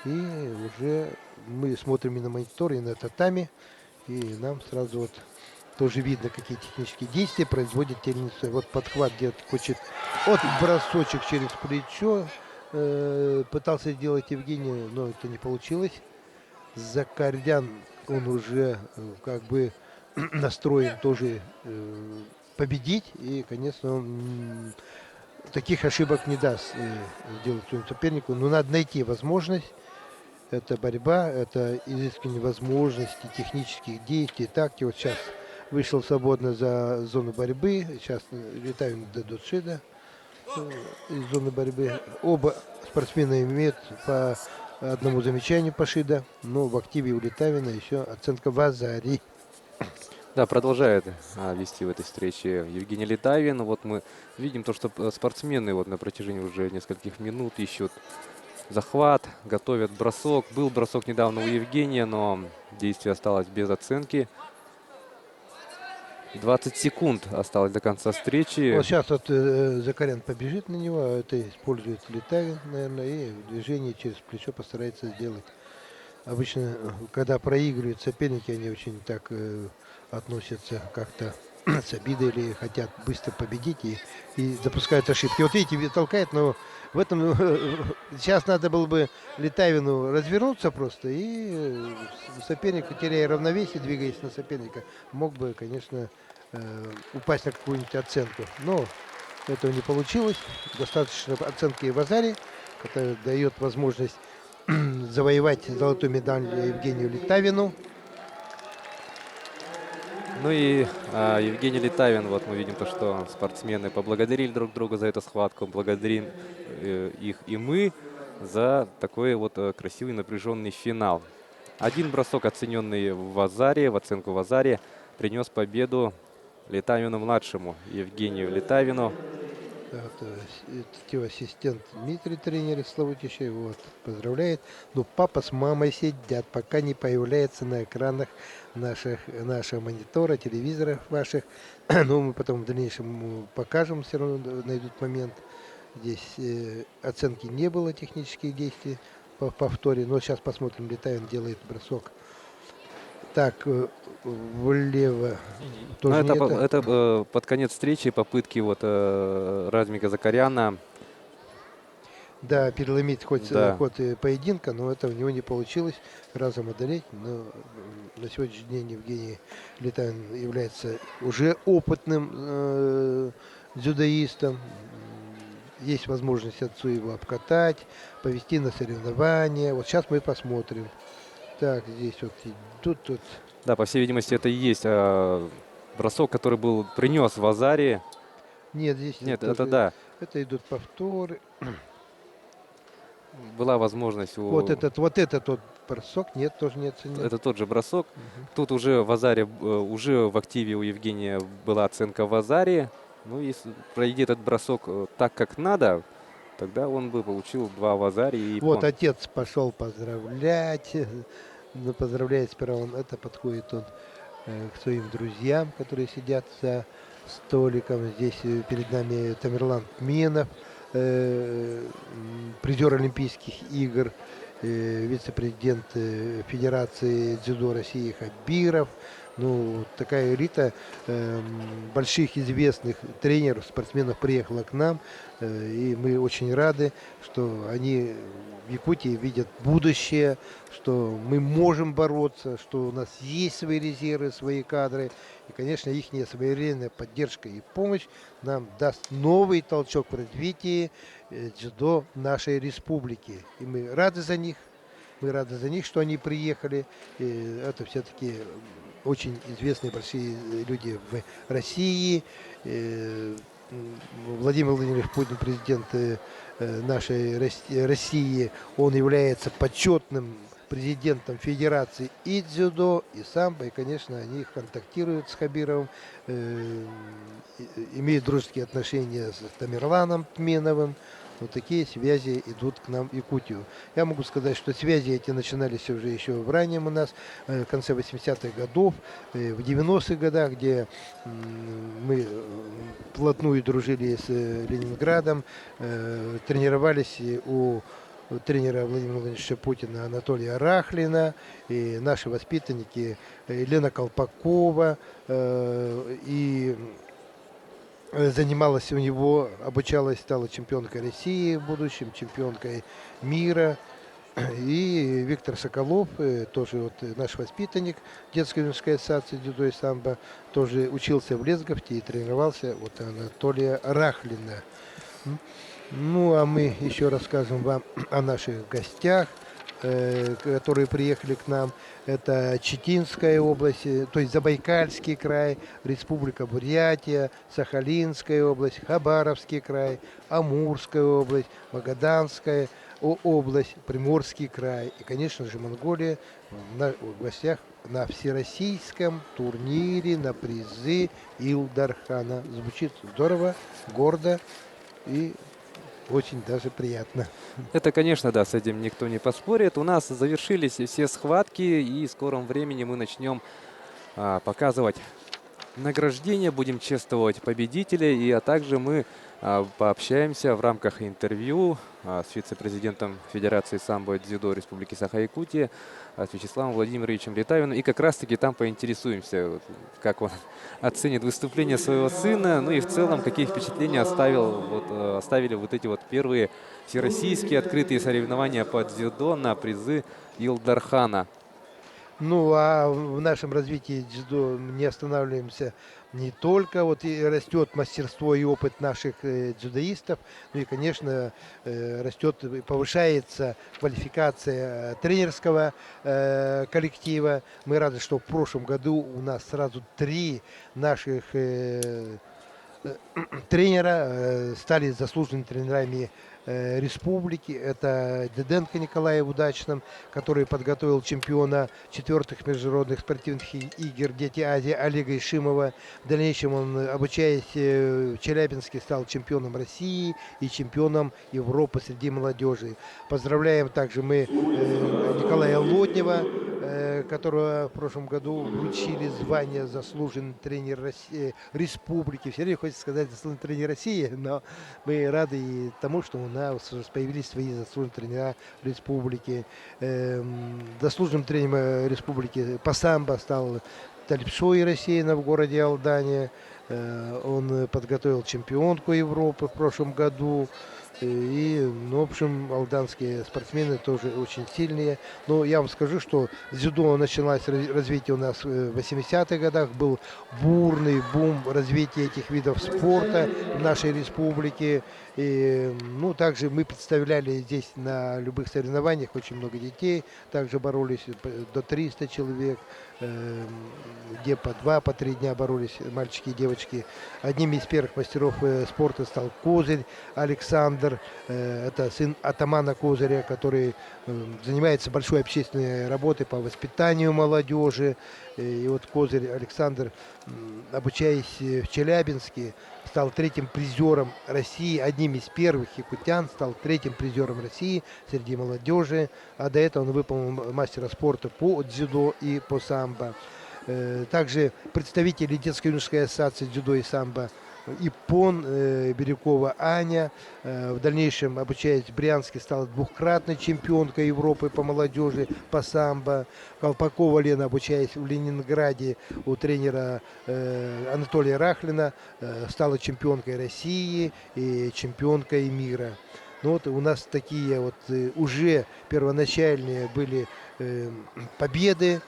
Speaker 2: и уже мы смотрим и на монитор, и на татами, и нам сразу вот тоже видно, какие технические действия производит теннисы. Вот подхват делать хочет, вот бросочек через плечо, пытался сделать Евгений, но это не получилось. Закарян, он уже как бы настроен тоже победить. И, конечно, он таких ошибок не даст сделать своему сопернику. Но надо найти возможность. Это борьба, это изыскание возможностей, технических действий, тактики. Вот сейчас вышел свободно за зону борьбы. Сейчас Литавин дадут шида из зоны борьбы. Оба спортсмена имеют по одному замечанию по шида. Но в активе у Литавина еще оценка в Азаре.
Speaker 1: Да, продолжает вести в этой встрече Евгений Литавин. Вот мы видим то, что спортсмены вот на протяжении уже нескольких минут ищут захват, готовят бросок. Был бросок недавно у Евгения, но действие осталось без оценки. 20 секунд осталось до конца встречи.
Speaker 2: Вот сейчас вот Закарян побежит на него, а это использует Литавин, наверное, и движение через плечо постарается сделать. Обычно, когда проигрывают соперники, они очень так относятся как-то с обидой или хотят быстро победить и допускают ошибки. Вот видите, толкает, но в этом сейчас надо было бы Литавину развернуться просто, и соперник, теряя равновесие, двигаясь на соперника, мог бы, конечно, упасть на какую-нибудь оценку. Но этого не получилось. Достаточно оценки в Азаре, которая дает возможность завоевать золотую медаль Евгению Литавину.
Speaker 1: Ну и Евгений Литавин, вот мы видим то, что спортсмены поблагодарили друг друга за эту схватку, благодарим их и мы за такой вот красивый напряженный финал. Один бросок, оцененный в Азаре, в оценку в Азаре, принес победу Литавину-младшему, Евгению Литавину.
Speaker 2: Это ассистент Дмитрий, тренер из Славутича, вот, поздравляет. Но папа с мамой сидят, пока не появляется на экранах нашего монитора, телевизоров ваших. Но мы потом в дальнейшем покажем, все равно найдут момент. Здесь оценки не было технических действий по повторе. Но сейчас посмотрим, Литавин делает бросок. Так, влево
Speaker 1: Но
Speaker 2: тоже не это.
Speaker 1: это под конец встречи попытки вот Радмика Закаряна.
Speaker 2: Да, переломить
Speaker 1: Да.
Speaker 2: ход поединка, но это у него не получилось разом одолеть. Но на сегодняшний день Евгений Литавин является уже опытным дзюдоистом. Есть возможность отцу его обкатать, повести на соревнования. Вот сейчас мы посмотрим. Так, здесь вот тут.
Speaker 1: Да, по всей видимости, это и есть бросок, который был принес в Азаре.
Speaker 2: Нет, здесь
Speaker 1: Нет,
Speaker 2: тоже,
Speaker 1: это да.
Speaker 2: это идут повторы.
Speaker 1: Была возможность у...
Speaker 2: Вот этот вот бросок, нет, тоже не оценен.
Speaker 1: Это тот же бросок.
Speaker 2: Мгм.
Speaker 1: Тут уже в Азаре, уже в активе у Евгения была оценка в Азаре. Ну, если пройди этот бросок так, как надо, тогда он бы получил 2 в Азаре. И
Speaker 2: Вот отец пошел поздравлять. Ну, поздравляет сперва он, это подходит он к своим друзьям, которые сидят за столиком. Здесь перед нами Тамерлан Тменов, призер Олимпийских игр, вице-президент Федерации дзюдо России Хабиров. Ну, такая элита больших известных тренеров, спортсменов приехала к нам. И мы очень рады, что они в Якутии видят будущее, что мы можем бороться, что у нас есть свои резервы, свои кадры. И, конечно, их своевременная поддержка и помощь нам даст новый толчок в развитии дзюдо нашей республики. И мы рады за них. Мы рады за них, что они приехали. И это все-таки очень известные большие люди в России. Владимир Владимирович Путин, президент нашей России, он является почетным президентом Федерации и дзюдо, и самбо. И, конечно, они контактируют с Хабировым, имеют дружеские отношения с Тамерланом Тменовым. Вот такие связи идут к нам в Якутию. Я могу сказать, что связи эти начинались уже еще в раннем у нас, в конце 80-х годов, в 90-х годах, где мы вплотную дружили с Ленинградом, тренировались у тренера Владимира Владимировича Путина Анатолия Рахлина, и наши воспитанники Елена Колпакова, и занималась у него, обучалась, стала чемпионкой России в будущем, чемпионкой мира. И Виктор Соколов, тоже вот наш воспитанник детской юношеской ассоциации дзюдо и самбо, тоже учился в Лесговте и тренировался вот Анатолия Рахлина. Ну, а мы еще расскажем вам о наших гостях, которые приехали к нам. Это Читинская область, то есть Забайкальский край, Республика Бурятия, Сахалинская область, Хабаровский край, Амурская область, Магаданская область, Приморский край и, конечно же, Монголия в гостях на всероссийском турнире на призы Илдархана. Звучит здорово, гордо и очень даже приятно.
Speaker 1: Это, конечно, да, с этим никто не поспорит. У нас завершились все схватки, и в скором времени мы начнем показывать награждение, будем чествовать победителей, а также мы пообщаемся в рамках интервью с вице-президентом Федерации самбо и дзюдо Республики Саха-Якутия с Вячеславом Владимировичем Литавиным. И как раз-таки там поинтересуемся, как он оценит выступление своего сына, ну и в целом, какие впечатления оставили вот эти вот первые всероссийские открытые соревнования по дзюдо на призы Илдархана.
Speaker 2: Ну, а в нашем развитии дзюдо не останавливаемся не только, вот и растет мастерство и опыт наших дзюдоистов, ну и, конечно, растет и повышается квалификация тренерского коллектива. Мы рады, что в прошлом году у нас сразу 3 наших тренера стали заслуженными тренерами республики. Это Деденко Николай в Удачном, который подготовил чемпиона 4-х международных спортивных игр «Дети Азии» Олега Ишимова. В дальнейшем он, обучаясь в Челябинске, стал чемпионом России и чемпионом Европы среди молодежи. Поздравляем также мы Николая Лотнева, которого в прошлом году вручили звание заслуженный тренер республики. Все время хочется сказать заслуженный тренер России, но мы рады и тому, что у нас уже появились свои заслуженные тренера республики. Заслуженным тренером республики по самбо стал Тальпшой Рассеяна в городе Алдане. Он подготовил чемпионку Европы в прошлом году. И, ну, в общем, алданские спортсмены тоже очень сильные. Но я вам скажу, что дзюдо началось развитие у нас в 80-х годах. Был бурный бум развития этих видов спорта в нашей республике. И, ну, также мы представляли здесь на любых соревнованиях очень много детей. Также боролись до 300 человек. Где по 2-3 дня боролись мальчики и девочки. Одним из первых мастеров спорта стал Козырь Александр. Это сын атамана Козыря, который занимается большой общественной работой по воспитанию молодежи. И вот Козырь Александр, обучаясь в Челябинске, стал третьим призером России, одним из первых якутян, стал третьим призером России среди молодежи. А до этого он выполнил мастера спорта по дзюдо и по самбо. Также представители детско-юношеской ассоциации дзюдо и самбо Ипон Бирюкова Аня, в дальнейшем, обучаясь в Брянске, стала двукратной чемпионкой Европы по молодежи по самбо. Колпакова Лена, обучаясь в Ленинграде у тренера Анатолия Рахлина, стала чемпионкой России и чемпионкой мира. Ну вот у нас такие вот уже первоначальные были победы,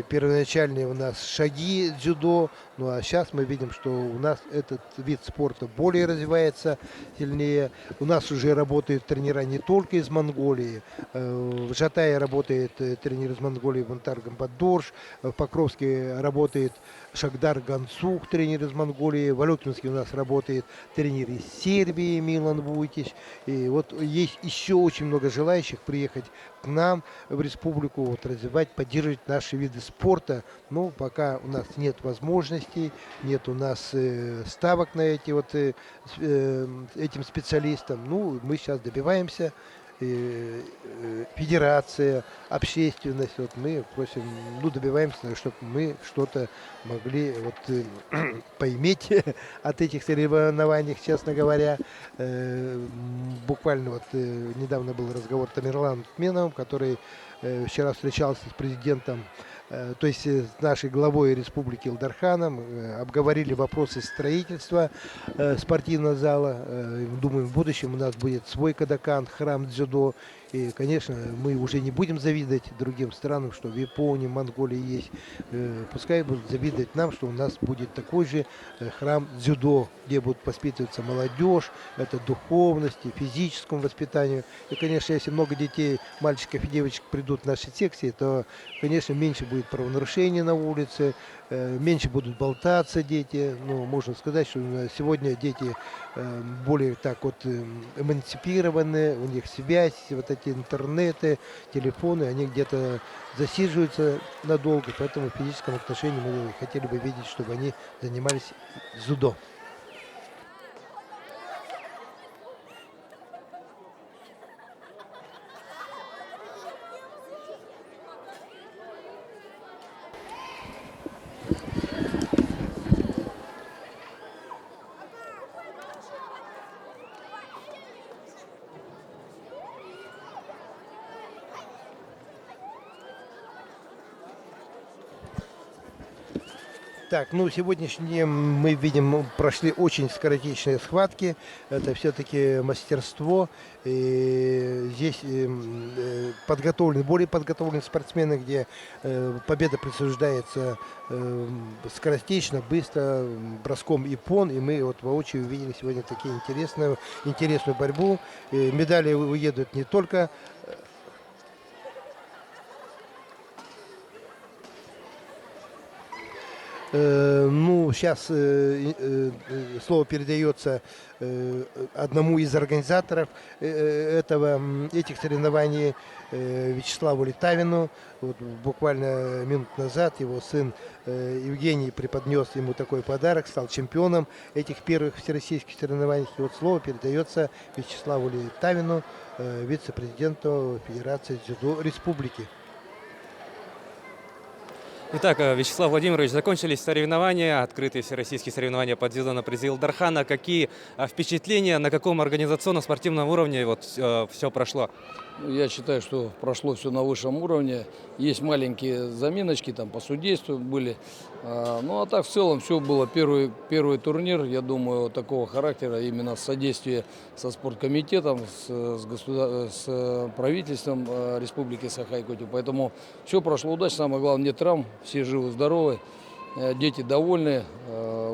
Speaker 2: первоначальные у нас шаги дзюдо. Ну а сейчас мы видим, что у нас этот вид спорта более развивается сильнее. У нас уже работают тренера не только из Монголии. В Жатае работает тренер из Монголии Бунтар Гамбадорж. В Покровске работает Шагдар Гансух, тренер из Монголии. В Алекинске у нас работает тренер из Сербии Милан Вуйтич. И вот есть еще очень много желающих приехать к нам в республику, вот, развивать, поддерживать наши виды спорта. Но пока у нас нет возможностей, нет у нас ставок на эти вот этим специалистам. Ну, мы сейчас добиваемся. Федерация, общественность, вот мы просим, ну, добиваемся, чтобы мы что-то могли вот поиметь от этих соревнований, честно говоря. Буквально вот недавно был разговор с Тамерланом Тменовым, который вчера встречался с президентом, то есть с нашей главой республики Илдарханом, обговорили вопросы строительства спортивного зала. Думаем, в будущем у нас будет свой Кодакан, храм дзюдо. И, конечно, мы уже не будем завидовать другим странам, что в Японии, Монголии есть. Пускай будут завидовать нам, что у нас будет такой же храм дзюдо, где будут воспитываться молодежь, это духовности, физическому воспитанию. И, конечно, если много детей, мальчиков и девочек придут в наши секции, то, конечно, меньше будет правонарушений на улице, меньше будут болтаться дети. Ну, можно сказать, что сегодня дети более так вот эмансипированы, у них связь, вот эти интернеты, телефоны, они где-то засиживаются надолго, поэтому в физическом отношении мы хотели бы видеть, чтобы они занимались дзюдо. Так, ну, сегодняшние мы видим, прошли очень скоротечные схватки. Это все-таки мастерство. И здесь подготовлены, более подготовленные спортсмены, где победа присуждается скоротечно, быстро, броском иппон. И мы вот воочию увидели сегодня такие интересную борьбу. И медали уедут не только... Ну, сейчас слово передается одному из организаторов этих соревнований, Вячеславу Литавину. Вот буквально минут назад его сын Евгений преподнес ему такой подарок, стал чемпионом этих первых всероссийских соревнований. И вот слово передается Вячеславу Литавину, вице-президенту Федерации дзюдо республики.
Speaker 1: Итак, Вячеслав Владимирович, закончились соревнования, открытые всероссийские соревнования по дзюдо на призы Илдархана. Какие впечатления, на каком организационно-спортивном уровне вот все прошло?
Speaker 3: Я считаю, что прошло все на высшем уровне. Есть маленькие заминочки там по судейству были. Ну а так в целом все было. Первый турнир, я думаю, такого характера, именно содействие со спорткомитетом, с правительством Республики Саха-Якутия. Поэтому все прошло удачно. Самое главное, нет травм, все живы-здоровы, дети довольны,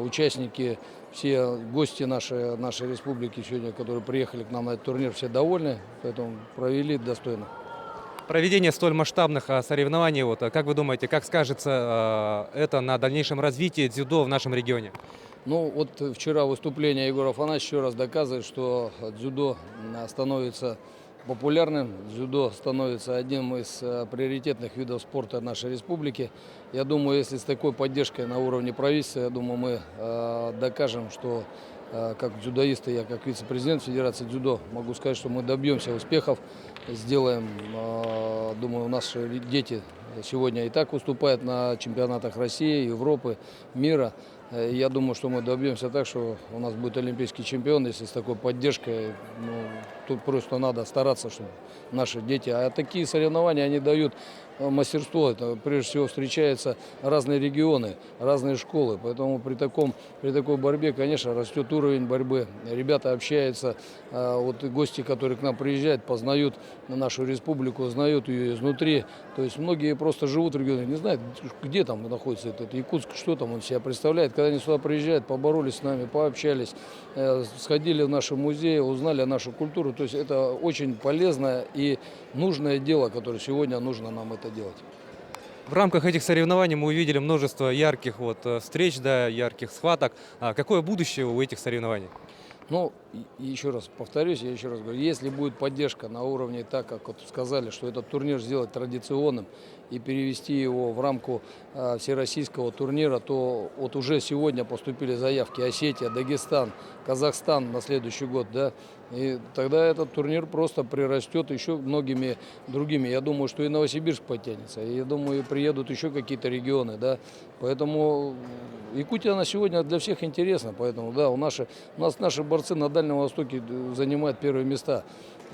Speaker 3: участники, все гости нашей республики сегодня, которые приехали к нам на этот турнир, все довольны, поэтому провели достойно.
Speaker 1: Проведение столь масштабных соревнований, вот, как вы думаете, как скажется это на дальнейшем развитии дзюдо в нашем регионе?
Speaker 3: Ну вот вчера выступление Егора Афанасьевича еще раз доказывает, что дзюдо становится популярным, дзюдо становится одним из приоритетных видов спорта нашей республики. Я думаю, если с такой поддержкой на уровне правительства, я думаю, мы докажем, что как дзюдоисты, я как вице-президент Федерации дзюдо могу сказать, что мы добьемся успехов, сделаем, думаю, наши дети сегодня и так выступают на чемпионатах России, Европы, мира. Я думаю, что мы добьемся так, что у нас будет олимпийский чемпион, если с такой поддержкой. Ну, тут просто надо стараться, чтобы наши дети. А такие соревнования, они дают мастерство. Это прежде всего встречаются разные регионы, разные школы. Поэтому при такой борьбе, конечно, растет уровень борьбы. Ребята общаются. Вот и гости, которые к нам приезжают, познают нашу республику, знают ее изнутри. То есть многие просто живут в регионе, не знают, где там находится этот Якутск, что там он себя представляет. Когда они сюда приезжают, поборолись с нами, пообщались, сходили в наши музеи, узнали нашу культуру. То есть это очень полезное и нужное дело, которое сегодня нужно нам это делать.
Speaker 1: В рамках этих соревнований мы увидели множество ярких встреч, да, ярких схваток. Какое будущее у этих соревнований?
Speaker 3: Ну, еще раз повторюсь, я еще раз говорю, если будет поддержка на уровне, так как вот сказали, что этот турнир сделать традиционным и перевести его в рамку всероссийского турнира, то вот уже сегодня поступили заявки Осетия, Дагестан, Казахстан на следующий год, да, и тогда этот турнир просто прирастет еще многими другими. Я думаю, что и Новосибирск подтянется, и я думаю, и приедут еще какие-то регионы, да, поэтому Якутия на сегодня для всех интересна, поэтому, да, у нас наши борцы на Дальнем Востоке занимают первые места,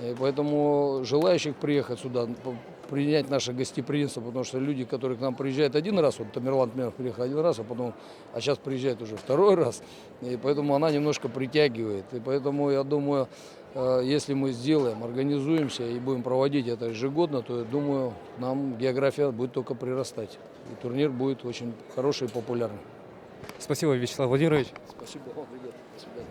Speaker 3: и поэтому желающих приехать сюда, принять наше гостеприимство, потому что люди, которые к нам приезжают один раз, вот Тамерлан Тмеров приехал один раз, а сейчас приезжает уже второй раз, и поэтому она немножко притягивает. И поэтому я думаю, если мы сделаем, организуемся и будем проводить это ежегодно, то я думаю, нам география будет только прирастать. И турнир будет очень хороший и популярный.
Speaker 1: Спасибо, Вячеслав Владимирович.
Speaker 3: Спасибо вам, ребята. До свидания.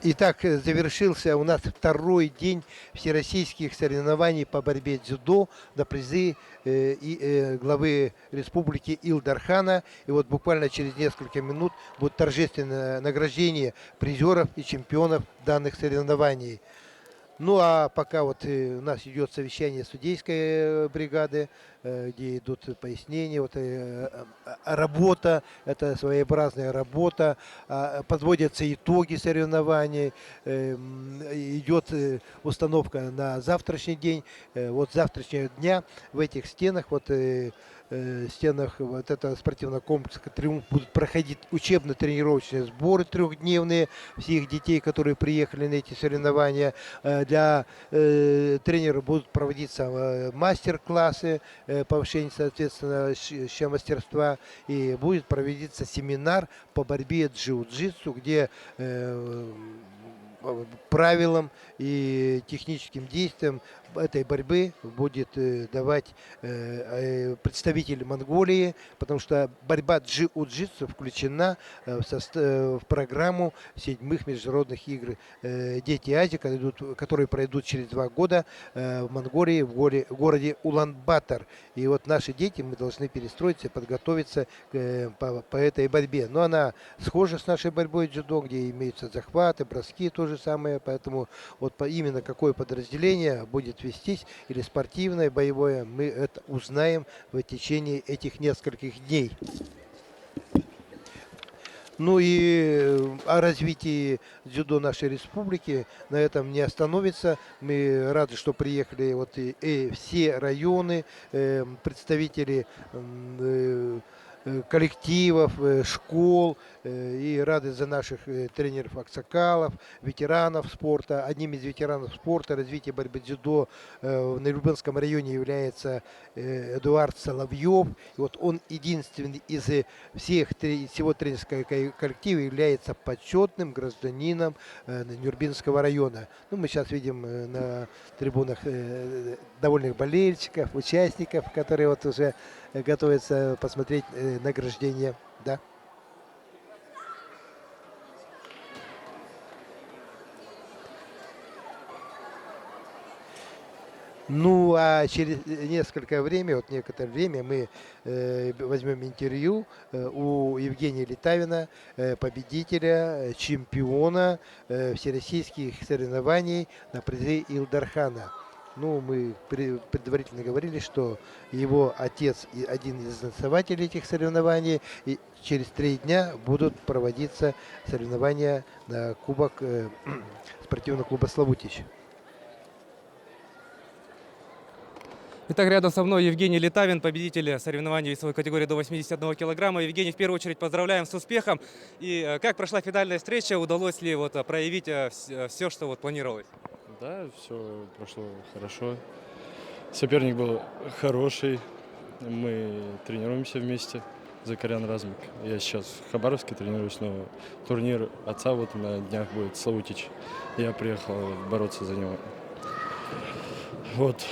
Speaker 2: Итак, завершился у нас второй день всероссийских соревнований по борьбе дзюдо на призы главы республики Илдархана. И вот буквально через несколько минут будет торжественное награждение призеров и чемпионов данных соревнований. Ну а пока вот у нас идет совещание судейской бригады, где идут пояснения, вот работа, это своеобразная работа, подводятся итоги соревнований, идет установка на завтрашний день. Вот с завтрашнего дня в этих стенах, стенах вот этого спортивного комплекса «Триумф» будут проходить учебно-тренировочные сборы трехдневные всех детей, которые приехали на эти соревнования. Для тренеров будут проводиться мастер-классы, повышение, соответственно, мастерства. И будет проводиться семинар по борьбе джиу-джитсу, где правилам и техническим действиям этой борьбы будет давать представитель Монголии, потому что борьба джиу-джитсу включена в программу 7-х международных игр «Дети Азии», которые пройдут через 2 года в Монголии, в городе Улан-Батор. И вот наши дети, мы должны перестроиться и подготовиться по этой борьбе. Но она схожа с нашей борьбой дзюдо, где имеются захваты, броски, то же самое. Поэтому вот именно какое подразделение будет вестись, или спортивное, боевое, мы это узнаем в течение этих нескольких дней. Ну и о развитии дзюдо нашей республики на этом не остановится. Мы рады, что приехали вот и все районы, представители коллективов, школ, и рады за наших тренеров Аксакалов, ветеранов спорта. Одним из ветеранов спорта развития борьбы дзюдо на Любенском районе является Эдуард Соловьев. И вот он единственный из всего тренерского коллектива является почетным гражданином Нюрбинского района. Ну, мы сейчас видим на трибунах довольных болельщиков, участников, которые вот уже готовятся посмотреть награждение. Да. Ну, а через некоторое время мы возьмем интервью у Евгения Литавина, победителя, чемпиона всероссийских соревнований на призы Илдархана. Ну, мы предварительно говорили, что его отец и один из основателей этих соревнований, и через 3 дня будут проводиться соревнования на кубок спортивного клуба «Славутич».
Speaker 1: Итак, рядом со мной Евгений Литавин, победитель соревнований весовой категории до 81 килограмма. Евгений, в первую очередь поздравляем с успехом. И как прошла финальная встреча? Удалось ли вот проявить все, что вот планировалось?
Speaker 4: Да, все прошло хорошо. Соперник был хороший. Мы тренируемся вместе. Закарян Размик. Я сейчас в Хабаровске тренируюсь, но турнир отца вот на днях будет Славутич. Я приехал бороться за него. Вот.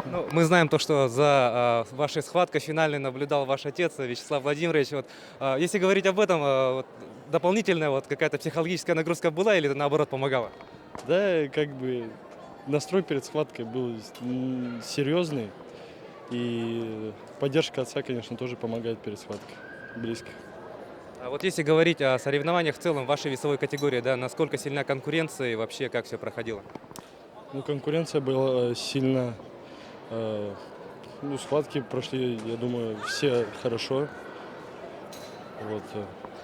Speaker 1: Ну, мы знаем то, что за вашей схваткой финальной наблюдал ваш отец Вячеслав Владимирович. Вот, если говорить об этом, вот, дополнительная вот какая-то психологическая нагрузка была или наоборот помогала?
Speaker 4: Да, как бы настрой перед схваткой был серьезный. И поддержка отца, конечно, тоже помогает перед схваткой. Близко.
Speaker 1: А вот если говорить о соревнованиях в целом в вашей весовой категории, да, насколько сильна конкуренция и вообще как все проходило?
Speaker 4: Ну, конкуренция была сильна. Ну, схватки прошли, я думаю, все хорошо. Вот.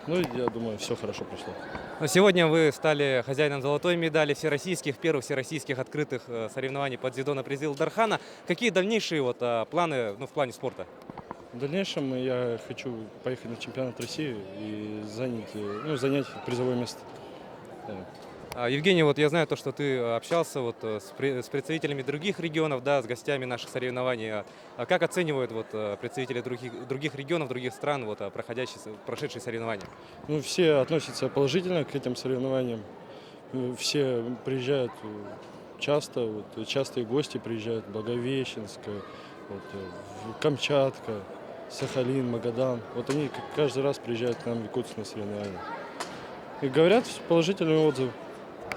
Speaker 4: Ну, я думаю, все хорошо прошло.
Speaker 1: Но сегодня вы стали хозяином золотой медали первых всероссийских открытых соревнований по дзюдо на призы Илдархана. Какие дальнейшие вот планы, ну, в плане спорта?
Speaker 4: В дальнейшем я хочу поехать на чемпионат России и занять призовое место.
Speaker 1: Евгений, вот я знаю то, что ты общался вот с представителями других регионов, да, с гостями наших соревнований. А как оценивают вот представители других регионов, других стран вот прошедшие соревнования?
Speaker 4: Ну, все относятся положительно к этим соревнованиям. Все приезжают часто, вот, частые гости приезжают, Благовещенск, вот, Камчатка, Сахалин, Магадан. Вот они каждый раз приезжают к нам в Якутск на соревнования. И говорят положительные отзывы.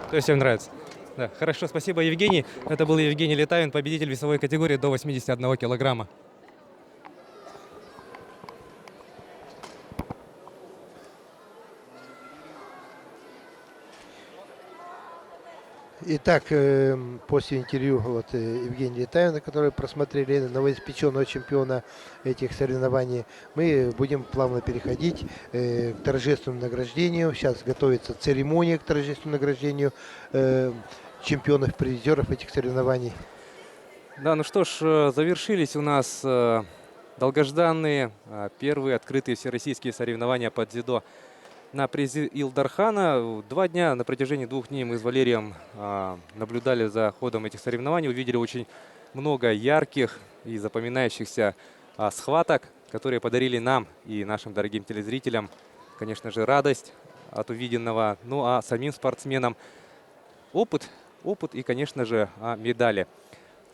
Speaker 1: То есть всем нравится? Да, хорошо, спасибо, Евгений. Это был Евгений Литавин, победитель весовой категории до 81 килограмма.
Speaker 2: Итак, после интервью Евгения Литавина, который просмотрели новоиспеченного чемпиона этих соревнований, мы будем плавно переходить к торжественному награждению. Сейчас готовится церемония к торжественному награждению чемпионов-призеров этих соревнований.
Speaker 1: Да, ну что ж, завершились у нас долгожданные первые открытые всероссийские соревнования по дзюдо на призы Илдархана. 2 дня, на протяжении 2 дней мы с Валерием наблюдали за ходом этих соревнований, увидели очень много ярких и запоминающихся схваток, которые подарили нам и нашим дорогим телезрителям, конечно же, радость от увиденного, ну а самим спортсменам опыт и, конечно же, медали.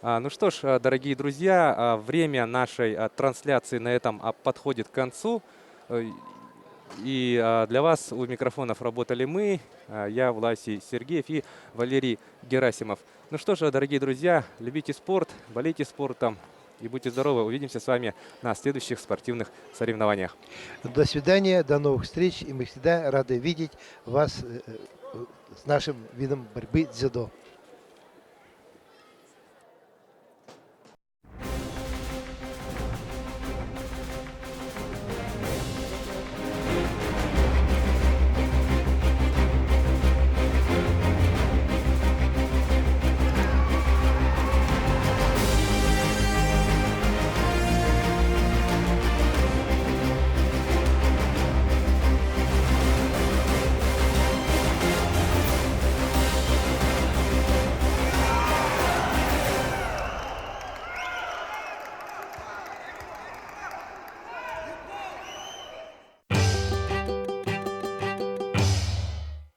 Speaker 1: Ну что ж, дорогие друзья, время нашей трансляции на этом подходит к концу. И для вас у микрофонов работали мы, я, Власий Сергеев и Валерий Герасимов. Ну что ж, дорогие друзья, любите спорт, болейте спортом и будьте здоровы. Увидимся с вами на следующих спортивных соревнованиях.
Speaker 2: До свидания, до новых встреч. И мы всегда рады видеть вас с нашим видом борьбы дзюдо.